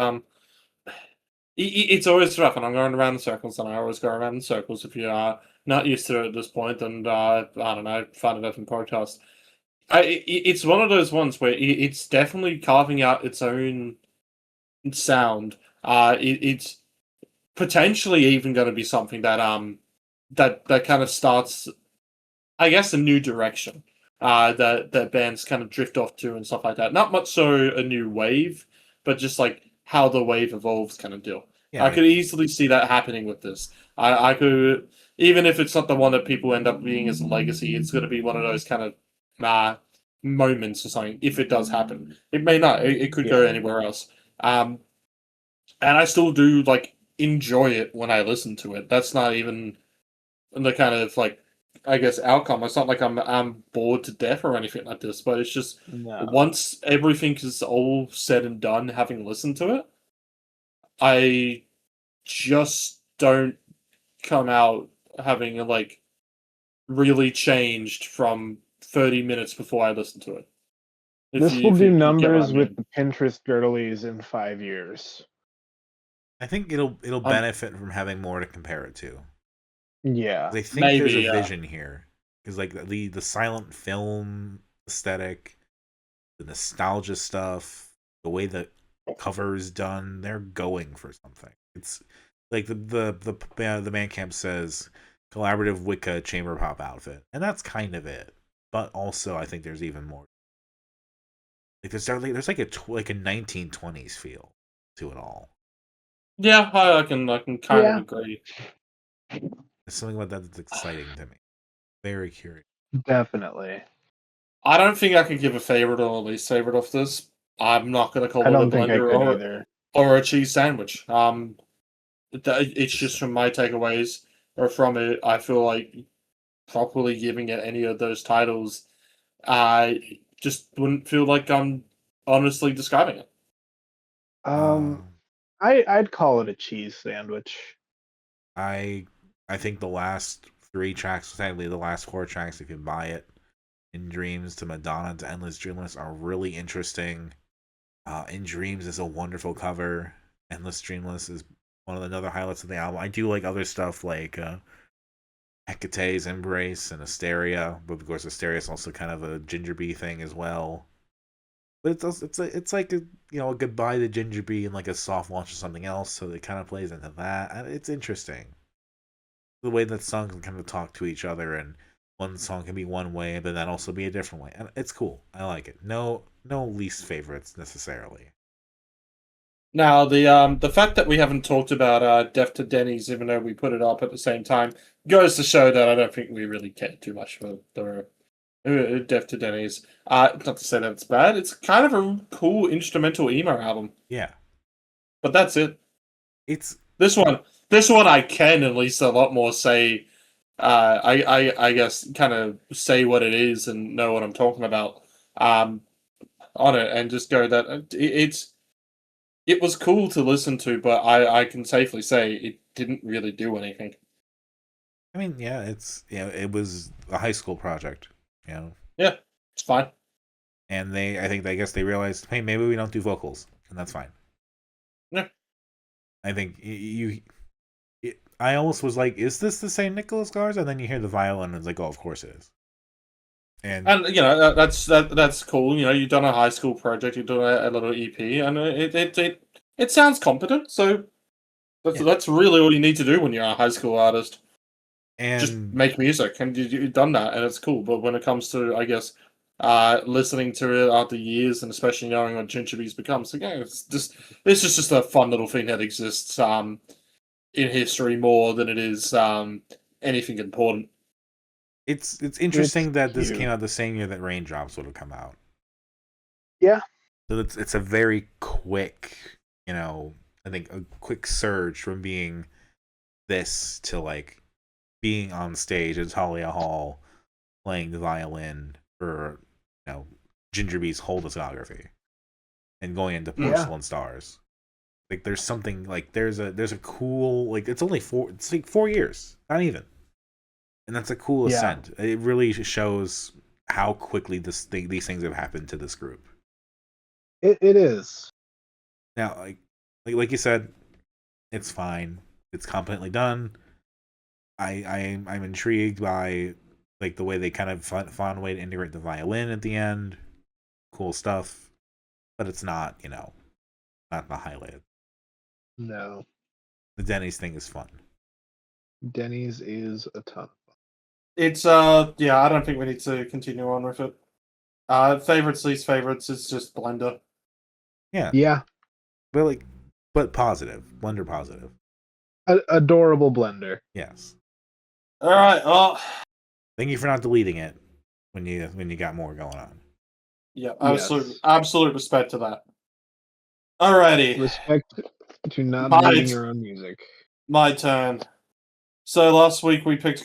It's always rough, and I'm going around in circles, and I always go around in circles. If you are not used to it at this point, then I don't know, find a different podcast. It's one of those ones where it's definitely carving out its own sound. It's potentially even going to be something that that kind of starts, I guess, a new direction. That bands kind of drift off to and stuff like that. Not much so a new wave, but just like how the wave evolves, kind of deal. Yeah, I could easily see that happening with this. I could, even if it's not the one that people end up being as a legacy, it's going to be one of those kind of moments or something. If it does happen, it may not. It could go anywhere else. And I still do like enjoy it when I listen to it. That's not even the kind of like, I guess, outcome. It's not like I'm bored to death or anything like this, but it's just once everything is all said and done, having listened to it, I just don't come out having like really changed from 30 minutes before I listen to it. This will do numbers with the Pinterest girlies in 5 years. I think it'll benefit from having more to compare it to. Yeah, I think there's a vision here, because like the silent film aesthetic, the nostalgia stuff, the way the cover is done, they're going for something. It's like the Bandcamp says collaborative Wicca chamber pop outfit, and that's kind of it. But also, I think there's even more. Like there's like a 1920s feel to it all. Yeah, I can kind of agree. There's something about that that's exciting to me. Very curious. Definitely. I don't think I could give a favorite or a least favorite of this. I'm not going to call it a blender or a cheese sandwich. It's just from my takeaways or from it. I feel like properly giving it any of those titles, I just wouldn't feel like I'm honestly describing it. I'd call it a cheese sandwich. I think the last 3 tracks, sadly the last 4 tracks, if you buy it, In Dreams to Madonna to Endless Dreamless, are really interesting. In Dreams is a wonderful cover. Endless Dreamless is one of the other highlights of the album. I do like other stuff like Hecate's Embrace and Asteria, but of course Asteria is also kind of a Ginger Bee thing as well. But it's like a goodbye to Ginger Bee and like a soft launch of something else, so it kind of plays into that. And it's interesting the way that songs can kind of talk to each other, and one song can be one way, but then also be a different way. And it's cool. I like it. No least favorites necessarily. Now the fact that we haven't talked about Death to Denny's, even though we put it up at the same time, goes to show that I don't think we really care too much for the Death to Denny's. Not to say that it's bad. It's kind of a cool instrumental emo album. Yeah, but that's it. It's this one. I can at least a lot more say. I guess kind of say what it is and know what I'm talking about. On it and just go that it was cool to listen to, but I can safely say it didn't really do anything. I mean, yeah, it was a high school project, Yeah, it's fine. And I guess they realized, hey, maybe we don't do vocals, and that's fine. Yeah. I think I almost was like, is this the same Nicholas Garza? And then you hear the violin, and it's like, oh, of course it is. And that's cool. You've done a high school project, you've done a little EP, and it sounds competent. So that's really all you need to do when you're a high school artist. And just make music, and you've done that, and it's cool. But when it comes to, I guess, listening to it after years, and especially knowing what Ginger Bee's become, so yeah, this is just a fun little thing that exists in history more than it is anything important. It's interesting that this came out the same year that Raindrops would have come out. Yeah. So it's a very quick, I think a quick surge from being this to like being on stage at Talia Hall playing the violin for Ginger Bee's whole discography and going into Porcelain Stars. Like there's something like there's a cool, like it's like 4 years, not even. And that's a cool ascent. It really shows how quickly these things have happened to this group. It is. Now, like you said, it's fine. It's competently done. I'm intrigued by like the way they kind of found a way to integrate the violin at the end. Cool stuff, but it's not not the highlight. No. The Denny's thing is fun. Denny's is a ton. It's I don't think we need to continue on with it. Favorites, least favorites is just Blender. Yeah. But positive. Blender positive. Adorable Blender. Yes. All right. Well, thank you for not deleting it when you got more going on. Yeah, Yes. absolute respect to that. Alrighty. Respect to not Right. deleting your own music. My turn. So last week I picked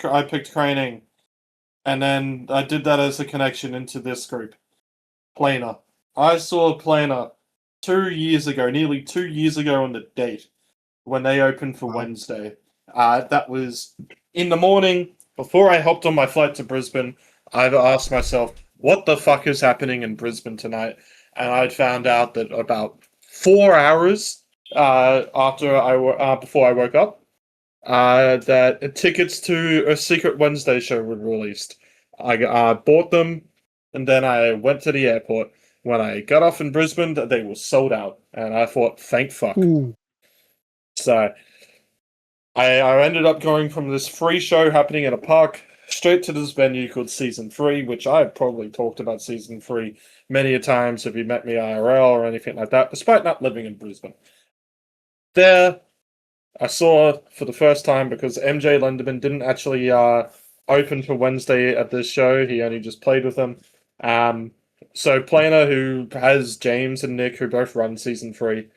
Craning, and then I did that as a connection into this group. Planer. I saw Planer 2 years ago, nearly 2 years ago on the date, when they opened for Wow. Wednesday. That was in the morning, before I hopped on my flight to Brisbane. I asked myself, what the fuck is happening in Brisbane tonight? And I'd found out that about 4 hours before I woke up, that tickets to a Secret Wednesday show were released. I bought them, and then I went to the airport. When I got off in Brisbane, they were sold out, and I thought, thank fuck. Ooh. So I ended up going from this free show happening in a park straight to this venue called Season 3, which I've probably talked about Season 3 many a times if you met me IRL or anything like that, despite not living in Brisbane. There, I saw for the first time, because MJ Lenderman didn't actually open for Wednesday at this show, he only just played with them. So Planer, who has James and Nick, who both run Season 3,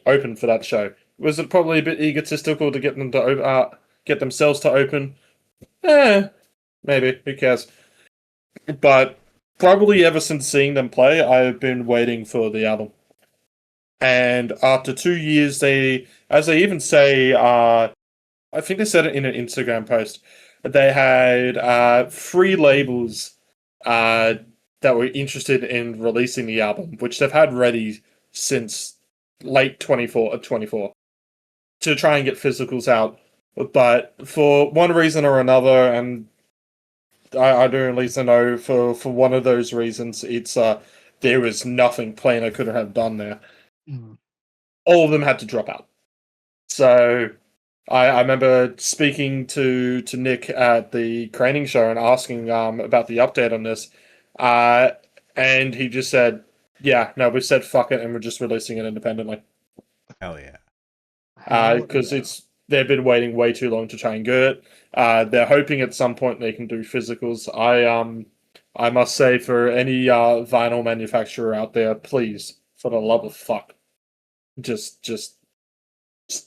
opened for that show. Was it probably a bit egotistical to get them to get themselves to open? Maybe. Who cares? But probably ever since seeing them play, I've been waiting for the album. And after 2 years, as they even say, I think they said it in an Instagram post, they had 3 labels that were interested in releasing the album, which they've had ready since late 24 to try and get physicals out. But for one reason or another, and I do at least know for one of those reasons, it's there was nothing Planer could have done there. All of them had to drop out. So I remember speaking to Nick at the Craning show and asking about the update on this, and he just said, "Yeah, no, we said fuck it, and we're just releasing it independently." Hell yeah! Because they've been waiting way too long to try and get it. They're hoping at some point they can do physicals. I must say, for any vinyl manufacturer out there, please, for the love of fuck, just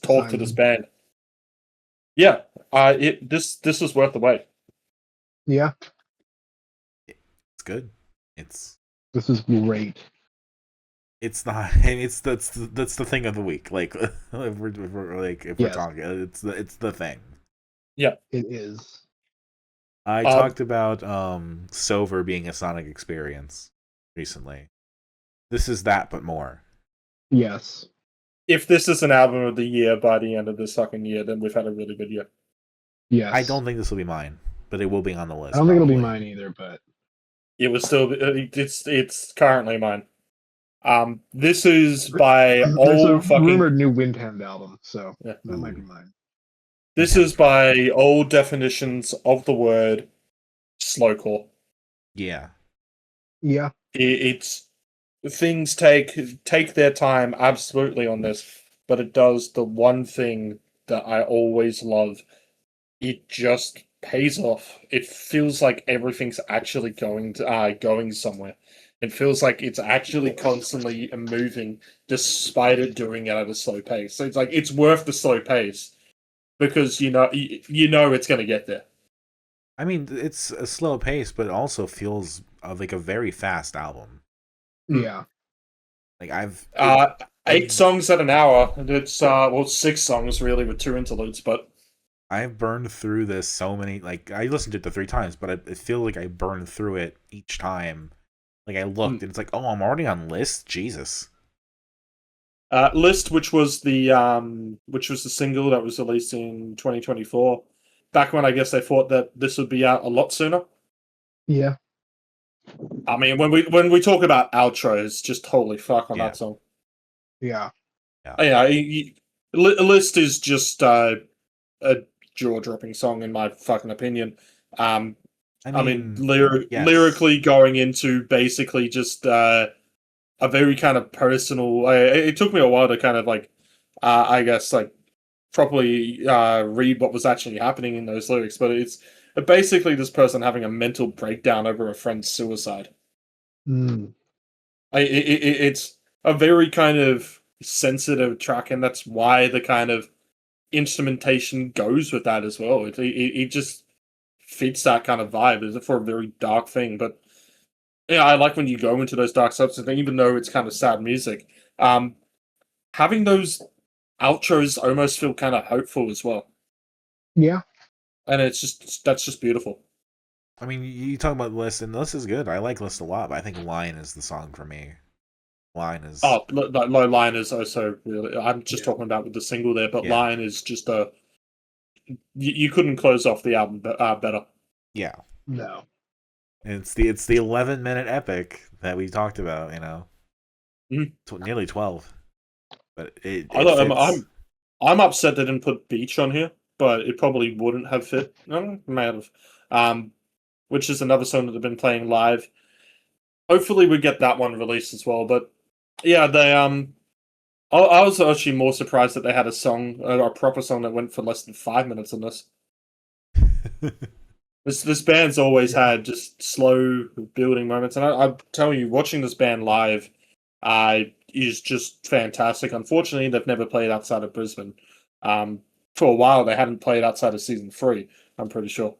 talk to this band. Yeah, this was worth the wait. Yeah, it's good. This is great. It's not. That's the thing of the week. Like if we're talking, it's the thing. Yeah, it is. I talked about Sover being a Sonic experience recently. This is that, but more. Yes. If this is an album of the year by the end of this fucking year, then we've had a really good year. Yes. I don't think this will be mine, but it will be on the list. I don't think it'll be mine either, but it was still. It's currently mine. This is by old fucking rumored new Windhand album, so that might be mine. This is by old definitions of the word slowcore. Yeah. Yeah. It's things take their time absolutely on this, but it does the one thing that I always love. It just pays off. It feels like everything's actually going somewhere. It feels like it's actually constantly moving, despite it doing it at a slow pace. So it's like it's worth the slow pace because you know it's going to get there. I mean, it's a slow pace, but it also feels like a very fast album. Yeah. Like I've 8 songs at an hour. It's 6 songs really with 2 interludes, but I've burned through this so many. Like I listened to it the 3 times, but I feel like I burned through it each time. Like I looked, and it's like, oh, I'm already on list. Jesus. List, which was the single that was released in 2024. Back when I guess they thought that this would be out a lot sooner. Yeah. I mean, when we talk about outros, just holy fuck on that song. Yeah. Yeah. List is just a jaw-dropping song in my fucking opinion. I mean lyrically going into basically just a very kind of personal. It took me a while to kind of like, I guess like properly read what was actually happening in those lyrics, but it's basically this person having a mental breakdown over a friend's suicide. It's a very kind of sensitive track, and that's why the kind of instrumentation goes with that as well. It just fits that kind of vibe for a very dark thing. But yeah, I like when you go into those dark substances, even though it's kind of sad music. Having those outros almost feel kind of hopeful as well. Yeah. And that's just beautiful. I mean, you talk about List, and List is good. I like List a lot, but I think Line is the song for me. Line is... Oh, Line is also really... I'm just talking about with the single there, but Line is just a... You couldn't close off the album better. Yeah. No. And it's the 11-minute epic that we talked about, you know. Nearly 12. But I'm upset they didn't put Beach on here, but it probably wouldn't have fit. No, it may have. Which is another song that they've been playing live. Hopefully we get that one released as well. But yeah, they I was actually more surprised that they had a song, a proper song that went for less than 5 minutes on this. This band's always had just slow building moments, and I'm telling you, watching this band live is just fantastic. Unfortunately, they've never played outside of Brisbane. For a while, they hadn't played outside of season 3, I'm pretty sure.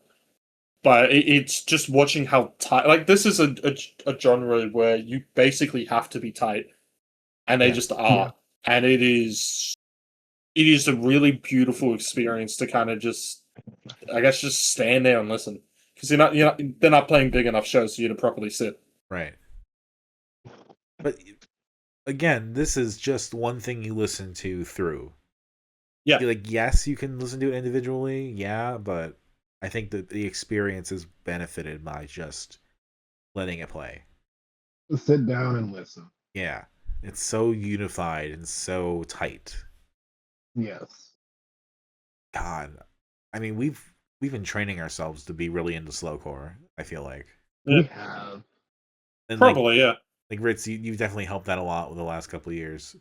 But it's just watching how tight... Like, this is a genre where you basically have to be tight, and they just are. Yeah. And it is a really beautiful experience to kind of just, I guess, just stand there and listen. Because they're not playing big enough shows for you to properly sit. Right. But, again, this is just one thing you listen to through. Yeah. Like, yes, you can listen to it individually, yeah, but I think that the experience is benefited by just letting it play. Sit down and listen. Yeah. It's so unified and so tight. Yes. God. I mean, we've been training ourselves to be really into slowcore, I feel like. We have. And probably, yeah. Like, Ritz, you've definitely helped that a lot with the last couple of years.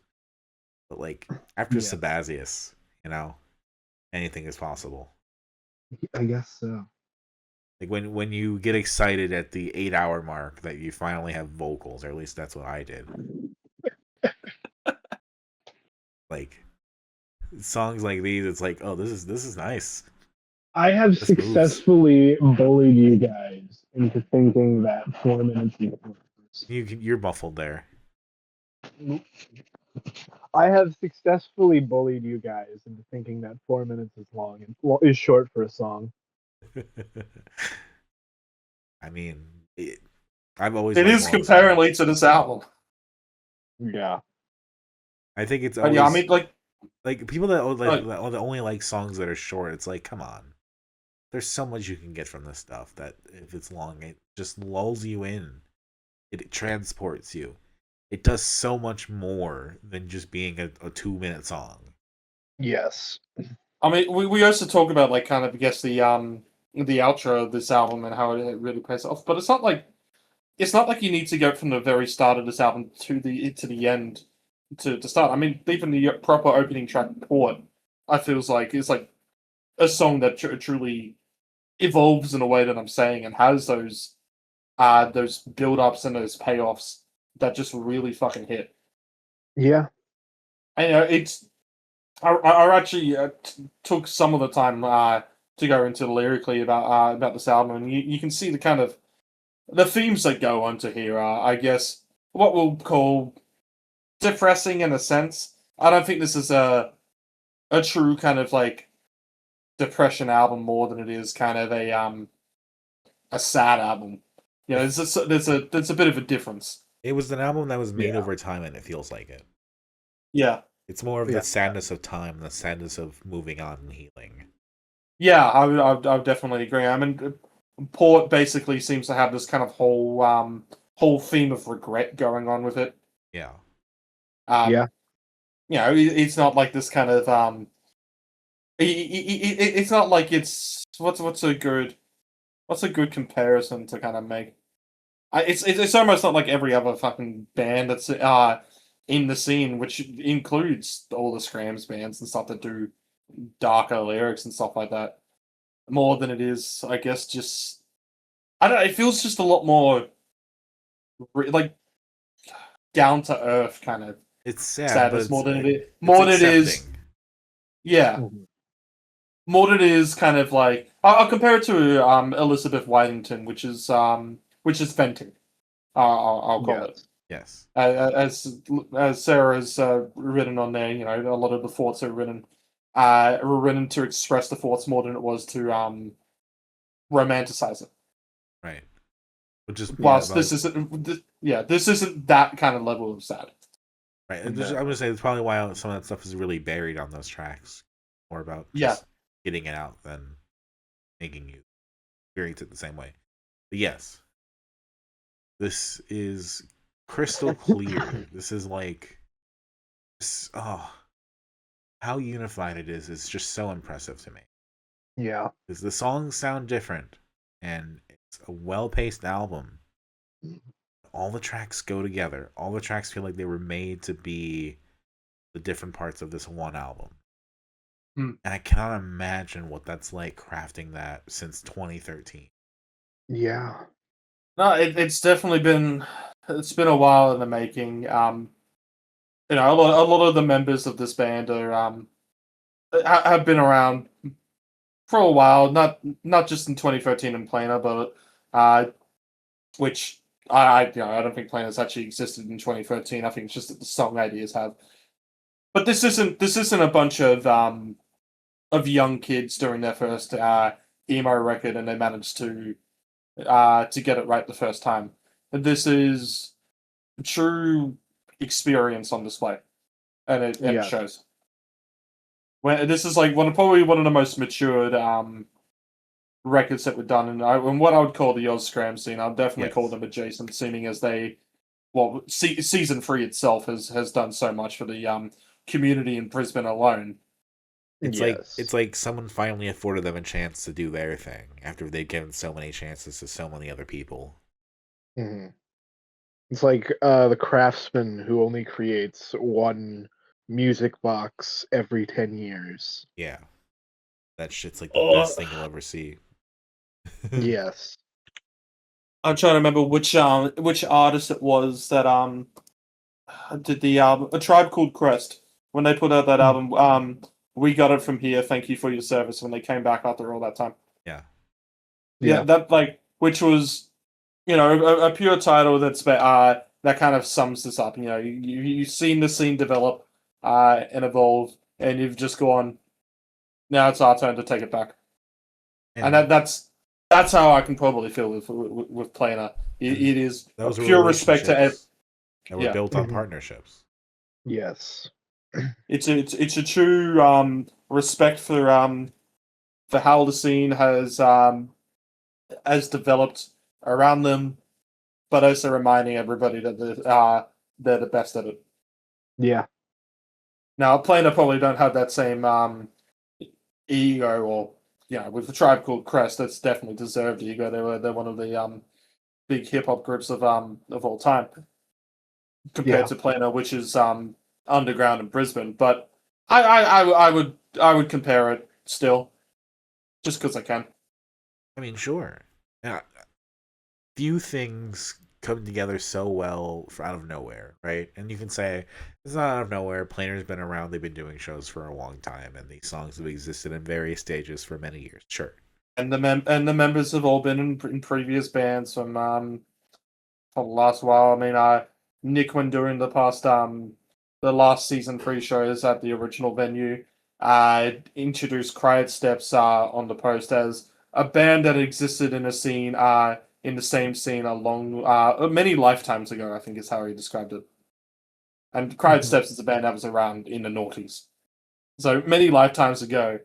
But, like, after Sabazius, you know, anything is possible. I guess so. Like, when you get excited at the 8-hour mark that you finally have vocals, or at least that's what I did. Like, songs like these, it's like, oh, this is nice. I have successfully bullied you guys into thinking that 4 minutes you're muffled there. I have successfully bullied you guys into thinking that 4 minutes is long and is short for a song. I mean, I've always... It is comparatively to this album. Yeah. I think it's always... Yeah, I mean, like people that only like songs that are short, it's like, come on. There's so much you can get from this stuff that if it's long, it just lulls you in. It transports you. It does so much more than just being a 2-minute song. Yes. I mean, we also talk about, like, kind of, I guess, the outro of this album and how it really pays off, but it's not like you need to go from the very start of this album to the end to start. I mean, even the proper opening track, Port, I feels like is like a song that truly evolves in a way that I'm saying and has those build-ups and those payoffs that just really fucking hit. Yeah. And it's... I actually took some of the time to go into lyrically about this album, and you can see the kind of the themes that go onto here are, I guess, what we'll call depressing in a sense. I don't think this is a true kind of like depression album more than it is kind of a sad album. You know, there's a bit of a difference. It was an album that was made Yeah. over time, and it feels like it. Yeah. It's more of Yeah. the sadness of time, the sadness of moving on and healing. Yeah, I would definitely agree. I mean, Port basically seems to have this kind of whole theme of regret going on with it. Yeah. Yeah. You know, it's not like this kind of it's not like it's what's a good comparison to kind of make. It's almost not like every other fucking band that's in the scene, which includes all the Scrams bands and stuff that do darker lyrics and stuff like that. More than it is, I guess, just I don't know. It feels just a lot more like down to earth kind of It's sad, sadness but more than it's, it is. More than it is, accepting. yeah. Mhm. More than it is kind of like I'll compare it to Elizabeth Whitington, which is venting. I'll call it. Yes. As Sarah's written on there, you know, a lot of the thoughts are written to express the thoughts more than it was to romanticize it. Right. Which is Whilst this isn't that kind of level of sad. right. I'm gonna say it's probably why some of that stuff is really buried on those tracks. More about just getting it out than making you experience it the same way. But yes, this is crystal clear. This is like, how unified it is just so impressive to me. Yeah. Because the songs sound different, and it's a well-paced album. All the tracks go together. All the tracks feel like they were made to be the different parts of this one album. And I cannot imagine what that's like crafting that since 2013. Yeah. No, it's definitely been a while in the making. You know, a lot of the members of this band are have been around for a while. Not just in 2013 in Planar, but which I don't think Planar's actually existed in 2013. I think it's just that the song ideas have. But this isn't a bunch of young kids doing their first emo record, and they managed to get it right the first time. This is a true experience on display, and it shows. When this is like probably one of the most matured records that were done, and what I would call the Oz Scram scene. I'd definitely call them adjacent, seeming as season 3 itself has done so much for the community in Brisbane alone. It's like someone finally afforded them a chance to do their thing after they've given so many chances to so many other people. Mm-hmm. It's like the craftsman who only creates one music box every 10 years. Yeah. That shit's like the best thing you'll ever see. Yes. I'm trying to remember which artist it was that did the album. A Tribe Called Quest. When they put out that album, We Got It From Here, Thank You For Your Service, when they came back after all that time. Yeah, that which was, you know, a pure title that kind of sums this up. You know, you've seen the scene develop and evolve, and you've just gone, now it's our turn to take it back. And that's how I can probably feel with Planar. It is those pure respect to that were built on partnerships. Yes. It's a true respect for how the scene has developed around them, but also reminding everybody that they're the best at it. Yeah. Now, Planar probably don't have that same ego, or with the Tribe Called Quest, that's definitely deserved ego. They're one of the big hip hop groups of all time, compared to Planar, which is underground in Brisbane. But I would compare it still, just because I can. I mean, sure. Few things come together so well out of nowhere, right? And you can say it's not out of nowhere. Planar's been around; they've been doing shows for a long time, and these songs have existed in various stages for many years. Sure. And the members have all been in previous bands from for the last while. I mean, Nick, when doing the last season 3 shows at the original venue, introduced Quiet Steps on the post as a band that existed in a scene in the same scene many lifetimes ago, I think is how he described it. And Quiet Steps is a band that was around in the noughties. So many lifetimes ago,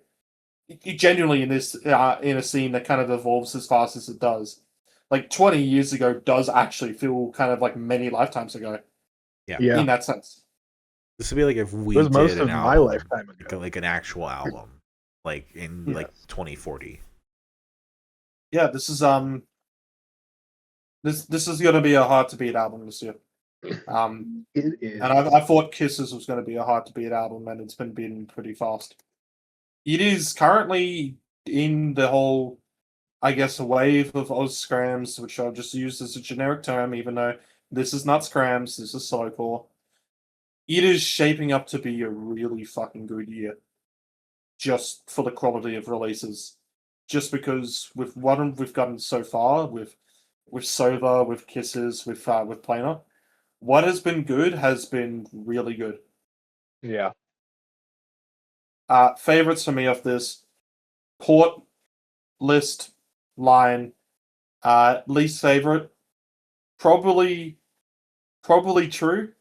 genuinely in this in a scene that kind of evolves as fast as it does. Like 20 years ago does actually feel kind of like many lifetimes ago. Yeah. In that sense. This would be like if we It was did most an of album, my lifetime ago. like an actual album, like in Yes. like 2040. Yeah, this is this is gonna be a hard to beat album this year. It is. And I thought Kisses was going to be a hard to beat album, and it's been beaten pretty fast. It is currently in the whole, I guess, wave of Oz Scrams, which I'll just use as a generic term, even though this is not Scrams, this is Slowcore. It is shaping up to be a really fucking good year, just for the quality of releases. Just because with what we've gotten so far, with Sova, with Kisses, with Planar, what has been good has been really good. Yeah. Favorites for me of this Port list line. Least favorite, probably True,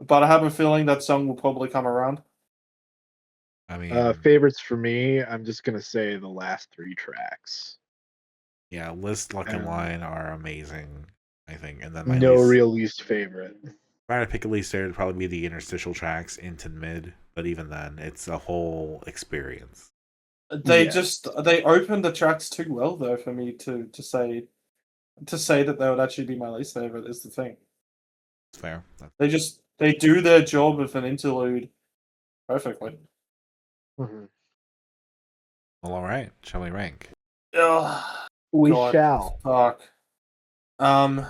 but I have a feeling that song will probably come around. I mean, Favorites for me, I'm just gonna say the last 3 tracks. yeah, List, Luck, and Line are amazing, I think. And then No real least favorite. If I had to pick a least favorite, it'd probably be the interstitial tracks into mid, but even then, it's a whole experience. They opened the tracks too well though for me to say that they would actually be my least favorite is the thing. It's fair. They do their job with an interlude perfectly. Mm-hmm. Well, all right. Shall we rank? We God, shall. Fuck. All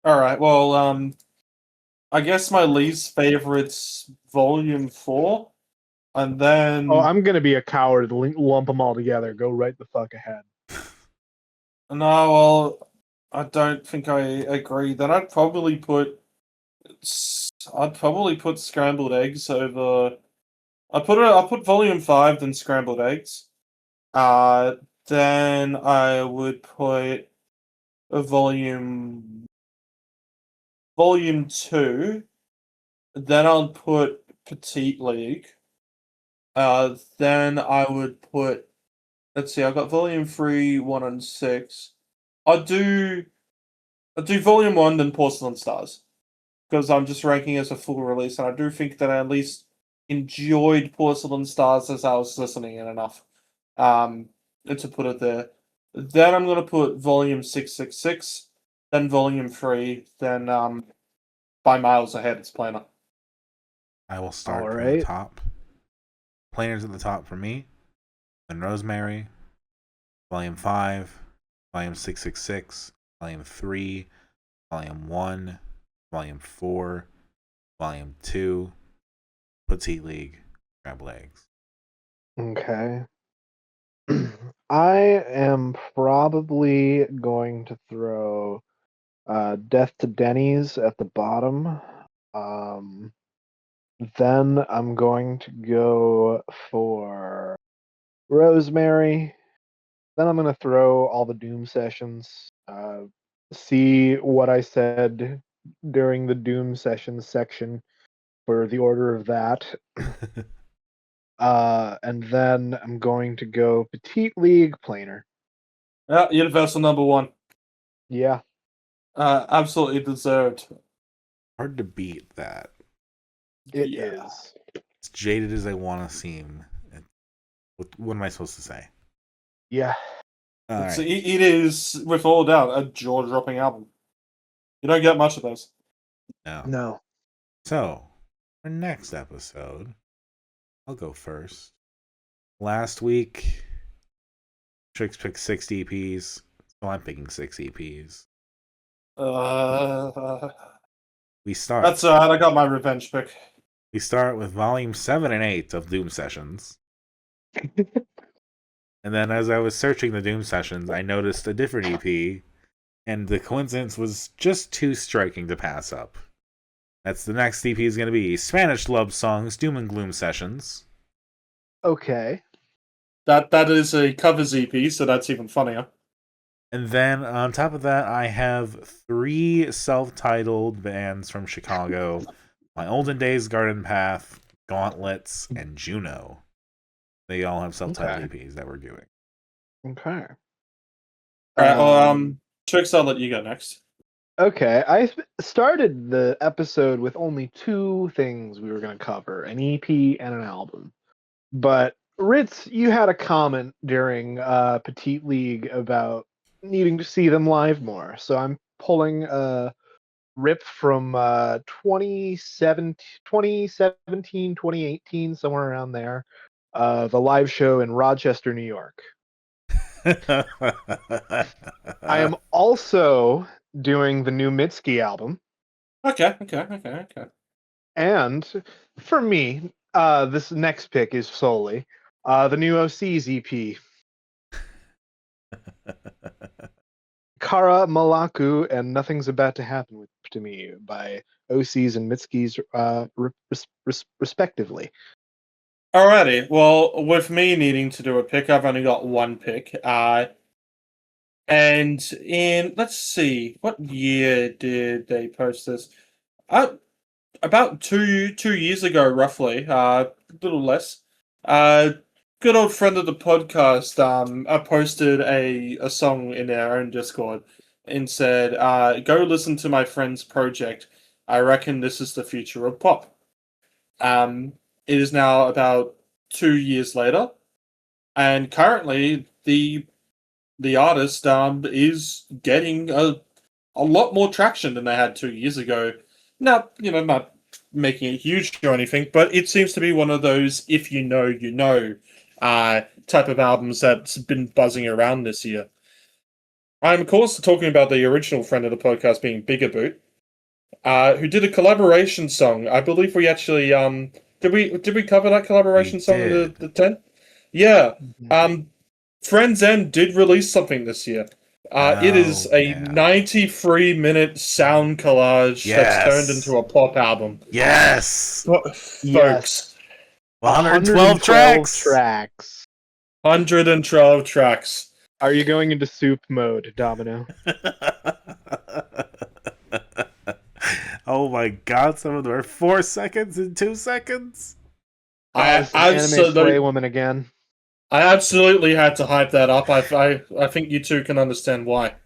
right. Well, I guess my least favorite's Volume 4, and then. Oh, I'm gonna be a coward. Lump them all together. Go right the fuck ahead. No, well, I don't think I agree. Then I'd probably put Scrambled Eggs over. I'll put Volume 5 then Scrambled Eggs. Then I would put a Volume 2. Then I'll put Petite League. Then I would put. Let's see. I've got Volume 3, 1, and 6. I'll do Volume 1 then Porcelain Stars, because I'm just ranking as a full release, and I do think that I at least enjoyed Porcelain Stars as I was listening in enough to put it there. Then I'm going to put Volume 666, then Volume 3, then by miles ahead it's Planar. I will start from the top. Planar's at the top for me. Then Rosemary, Volume 5, Volume 666, Volume 3, Volume 1, Volume 4, Volume 2, Petite League, Scrambled Eggs. Okay. I am probably going to throw Death to Denny's at the bottom. Then I'm going to go for Rosemary. Then I'm going to throw all the Doom sessions. See what I said during the Doom sessions section for the order of that. And then I'm going to go Petite League Planar. Yeah, Universal number 1. Yeah. Absolutely deserved. Hard to beat that. It is. As jaded as I want to seem. What am I supposed to say? Yeah. Right. It is, with all doubt, a jaw-dropping album. You don't get much of those. No. So, our next episode, I'll go first. Last week, Trix picked 6 EPs, so I'm picking 6 EPs. We start. That's alright, I got my revenge pick. We start with Volume 7 and 8 of Doom Sessions. And then as I was searching the Doom Sessions, I noticed a different EP, and the coincidence was just too striking to pass up. That's the next EP is going to be Spanish Love Songs Doom and Gloom Sessions. Okay. That is a covers EP, so that's even funnier. And then on top of that, I have 3 self-titled bands from Chicago: My Olden Days, Garden Path, Gauntlets, and Juno. They all have self-titled EPs that we're doing. Okay. All right. Well, Trix, I'll let you go next. Okay, I started the episode with only 2 things we were going to cover, an EP and an album. But Ritz, you had a comment during Petite League about needing to see them live more. So I'm pulling a rip from 2017, 2018, somewhere around there. The live show in Rochester, New York. I am also doing the new Mitski album. Okay. And for me, this next pick is solely the new OC's EP. Kara Malaku and Nothing's About to Happen to Me by OC's and Mitski's respectively. Alrighty. Well, with me needing to do a pick, I've only got one pick. And in, let's see, what year did they post this? About two years ago, roughly, a little less. Good old friend of the podcast, posted a song in our own Discord and said, "Go listen to my friend's project. I reckon this is the future of pop." It is now about 2 years later, and currently the artist is getting a lot more traction than they had 2 years ago. Not making it huge or anything, but it seems to be one of those if you know, you know type of albums that's been buzzing around this year. I'm of course talking about the original friend of the podcast being Bigger Boot, who did a collaboration song. I believe we actually did we cover that collaboration song in the 10? Yeah. Friends End did release something this year. It is a 93-minute sound collage that's turned into a pop album. Yes! Folks. 112 tracks! 112 tracks. Are you going into soup mode, Domino? Oh my god, some of them are 4 seconds and 2 seconds. Anime Slay Woman again. I absolutely had to hype that up. I think you two can understand why.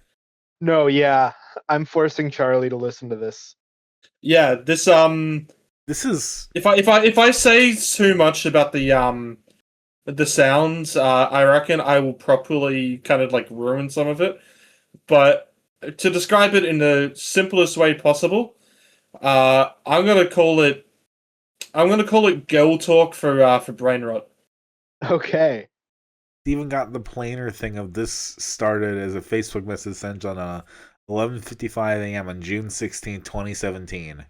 No, yeah, I'm forcing Charlie to listen to this. Yeah, this is if I say too much about the sounds, I reckon I will probably kind of like ruin some of it. But to describe it in the simplest way possible, I'm gonna call it girl talk for brain rot. Okay. Even got the plainer thing of this started as a Facebook message sent on 11:55 a.m. on June 16, 2017.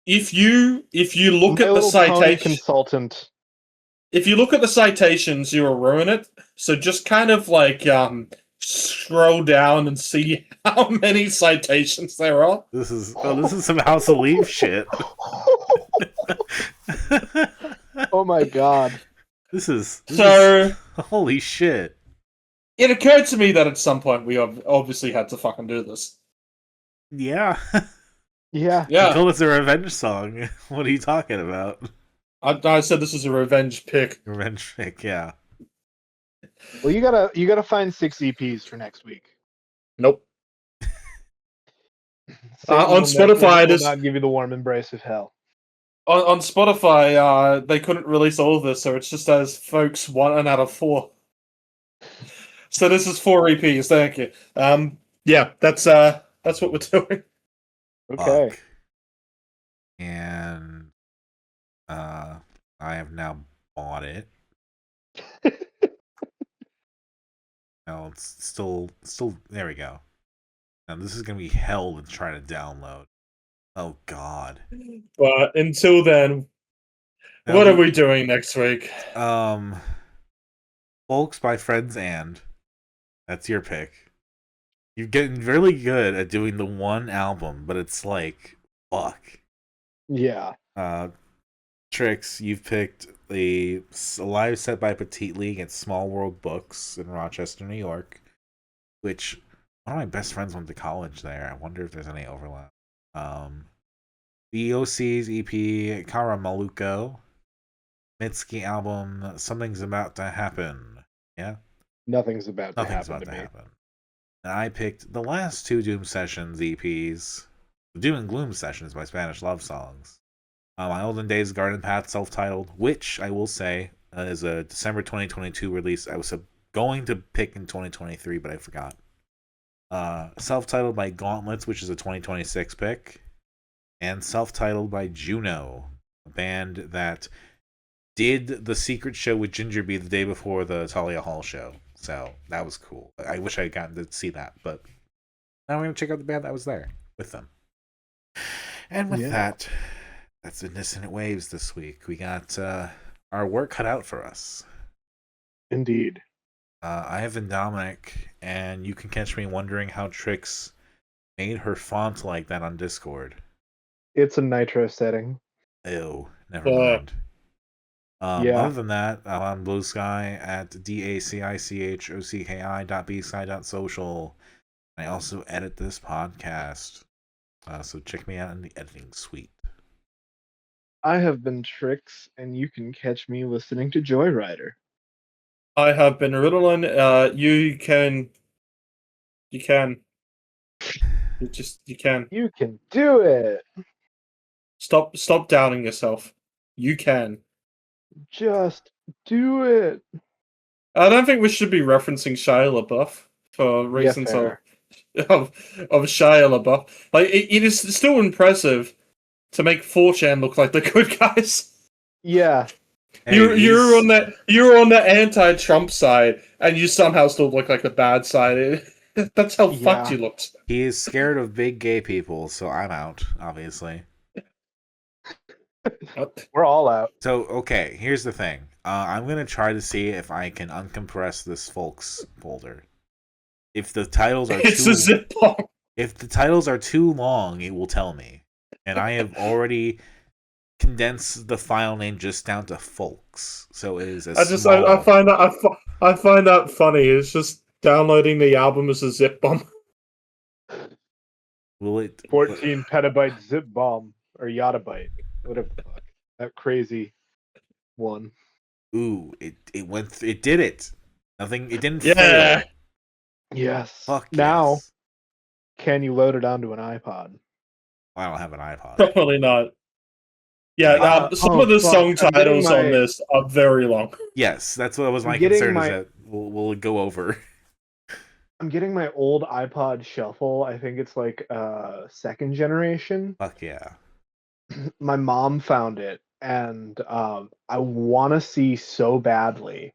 If you look at the citation consultant, if you look at the citations, you will ruin it. So just kind of like scroll down and see how many citations there are. This is some House of Leaves shit. Oh my god. This is holy shit. It occurred to me that at some point we obviously had to fucking do this. Yeah. Yeah. You told us a revenge song. What are you talking about? I said this is a revenge pick. Revenge pick, yeah. Well, you gotta find 6 EPs for next week. Nope. On Spotify, will not give you the warm embrace of hell. On Spotify, they couldn't release all of this, so it's just as folks 1 out of 4. So this is 4 EPs. Thank you. Yeah, that's what we're doing. Okay. Fuck. And I have now bought it. No, it's still there we go. Now this is gonna be hell to try to download. Oh god. But until then, what are we doing next week? Folks by Friends and that's your pick. You're getting really good at doing the one album, but it's like fuck. Yeah. Trix, you've picked a live set by Petite League at Small World Books in Rochester, New York, which one of my best friends went to college there. I wonder if there's any overlap. The OC's EP, Kara Maluko, Mitski album, Something's About to Happen. Yeah? Nothing's about to Nothing's happen about to to me. happen. And I picked the last two Doom Sessions EPs, the Doom and Gloom Sessions by Spanish Love Songs. My Olden Days Garden Path self-titled, which I will say is a December 2022 release. I was going to pick in 2023, but I forgot. Self-titled by Gauntlets, which is a 2026 pick. And self-titled by Juno, a band that did the secret show with Ginger Bee the day before the Talia Hall show. So that was cool. I wish I had gotten to see that, but now we're going to check out the band that was there with them. And with that, that's the Dissonant Waves this week. We got our work cut out for us. Indeed. I have been Dominic, and you can catch me wondering how Trix made her font like that on Discord. It's a nitro setting. Ew, never mind. Yeah. Other than that, I'm on Blue Sky at dacichocky.bsky.social. I also edit this podcast, so check me out in the editing suite. I have been Trix, and you can catch me listening to Joyrider. I have been Riddlin. You can. You can. You can. You can do it. Stop doubting yourself. You can. Just do it. I don't think we should be referencing Shia LaBeouf for reasons of Shia LaBeouf. Like it is still impressive to make 4chan look like the good guys. Yeah. Hey, you're on the anti-Trump side, and you somehow still look like the bad side. That's how fucked you looked. He is scared of big gay people, so I'm out, obviously. We're all out. So, okay, here's the thing. I'm going to try to see if I can uncompress this folks folder. If the titles are It's a zip bomb. If the titles are too long, it will tell me. And I have already condensed the file name just down to folks. So it is I find that funny. It's just downloading the album as a zip bomb. Will it 14 petabyte zip bomb or yottabyte, whatever the fuck. That crazy one. Ooh, it did it. Nothing. It didn't. Yeah. Fail. Yes. Fuck now, yes. Can you load it onto an iPod? I don't have an iPod. Probably not. Yeah, some of the song titles on this are very long. Yes, that's what was my concern. Is that we'll go over. I'm getting my old iPod Shuffle. I think it's like second generation. Fuck yeah. My mom found it, and I want to see so badly.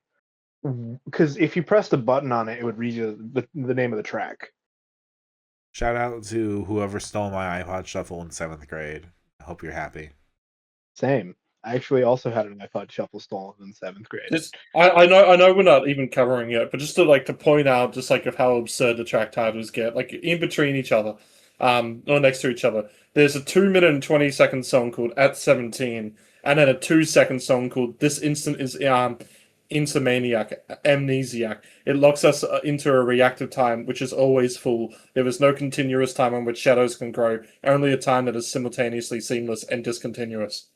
Because if you pressed a button on it, it would read you the name of the track. Shout out to whoever stole my iPod Shuffle in 7th grade. I hope you're happy. Same. I actually also had an iPod Shuffle stolen in 7th grade. I know we're not even covering it, but just to point out just of how absurd the track titles get, in between each other, or next to each other. There's a 2-minute and 20-second song called At 17, and then a 2-second song called This Instant is Insomniac, Amnesiac. It locks us into a reactive time, which is always full. There is no continuous time on which shadows can grow, only a time that is simultaneously seamless and discontinuous.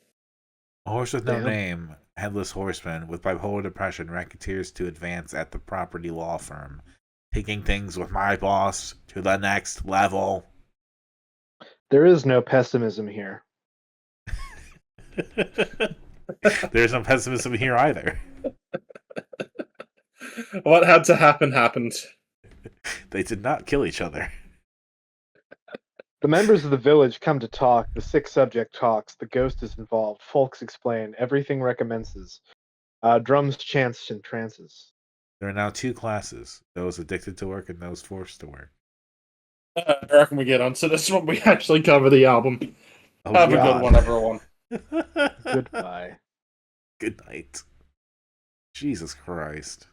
A horse with no name, headless horseman with bipolar depression racketeers to advance at the property law firm, taking things with my boss to the next level. There is no pessimism here. There's no pessimism here either. What had to happen happened. They did not kill each other. The members of the village come to talk, the sick subject talks, the ghost is involved, folks explain, everything recommences. Drums chants and trances. There are now 2 classes, those addicted to work and those forced to work. I reckon we get on to this one. We actually cover the album. Oh, Have God. a good one, everyone. Goodbye. Good night. Jesus Christ.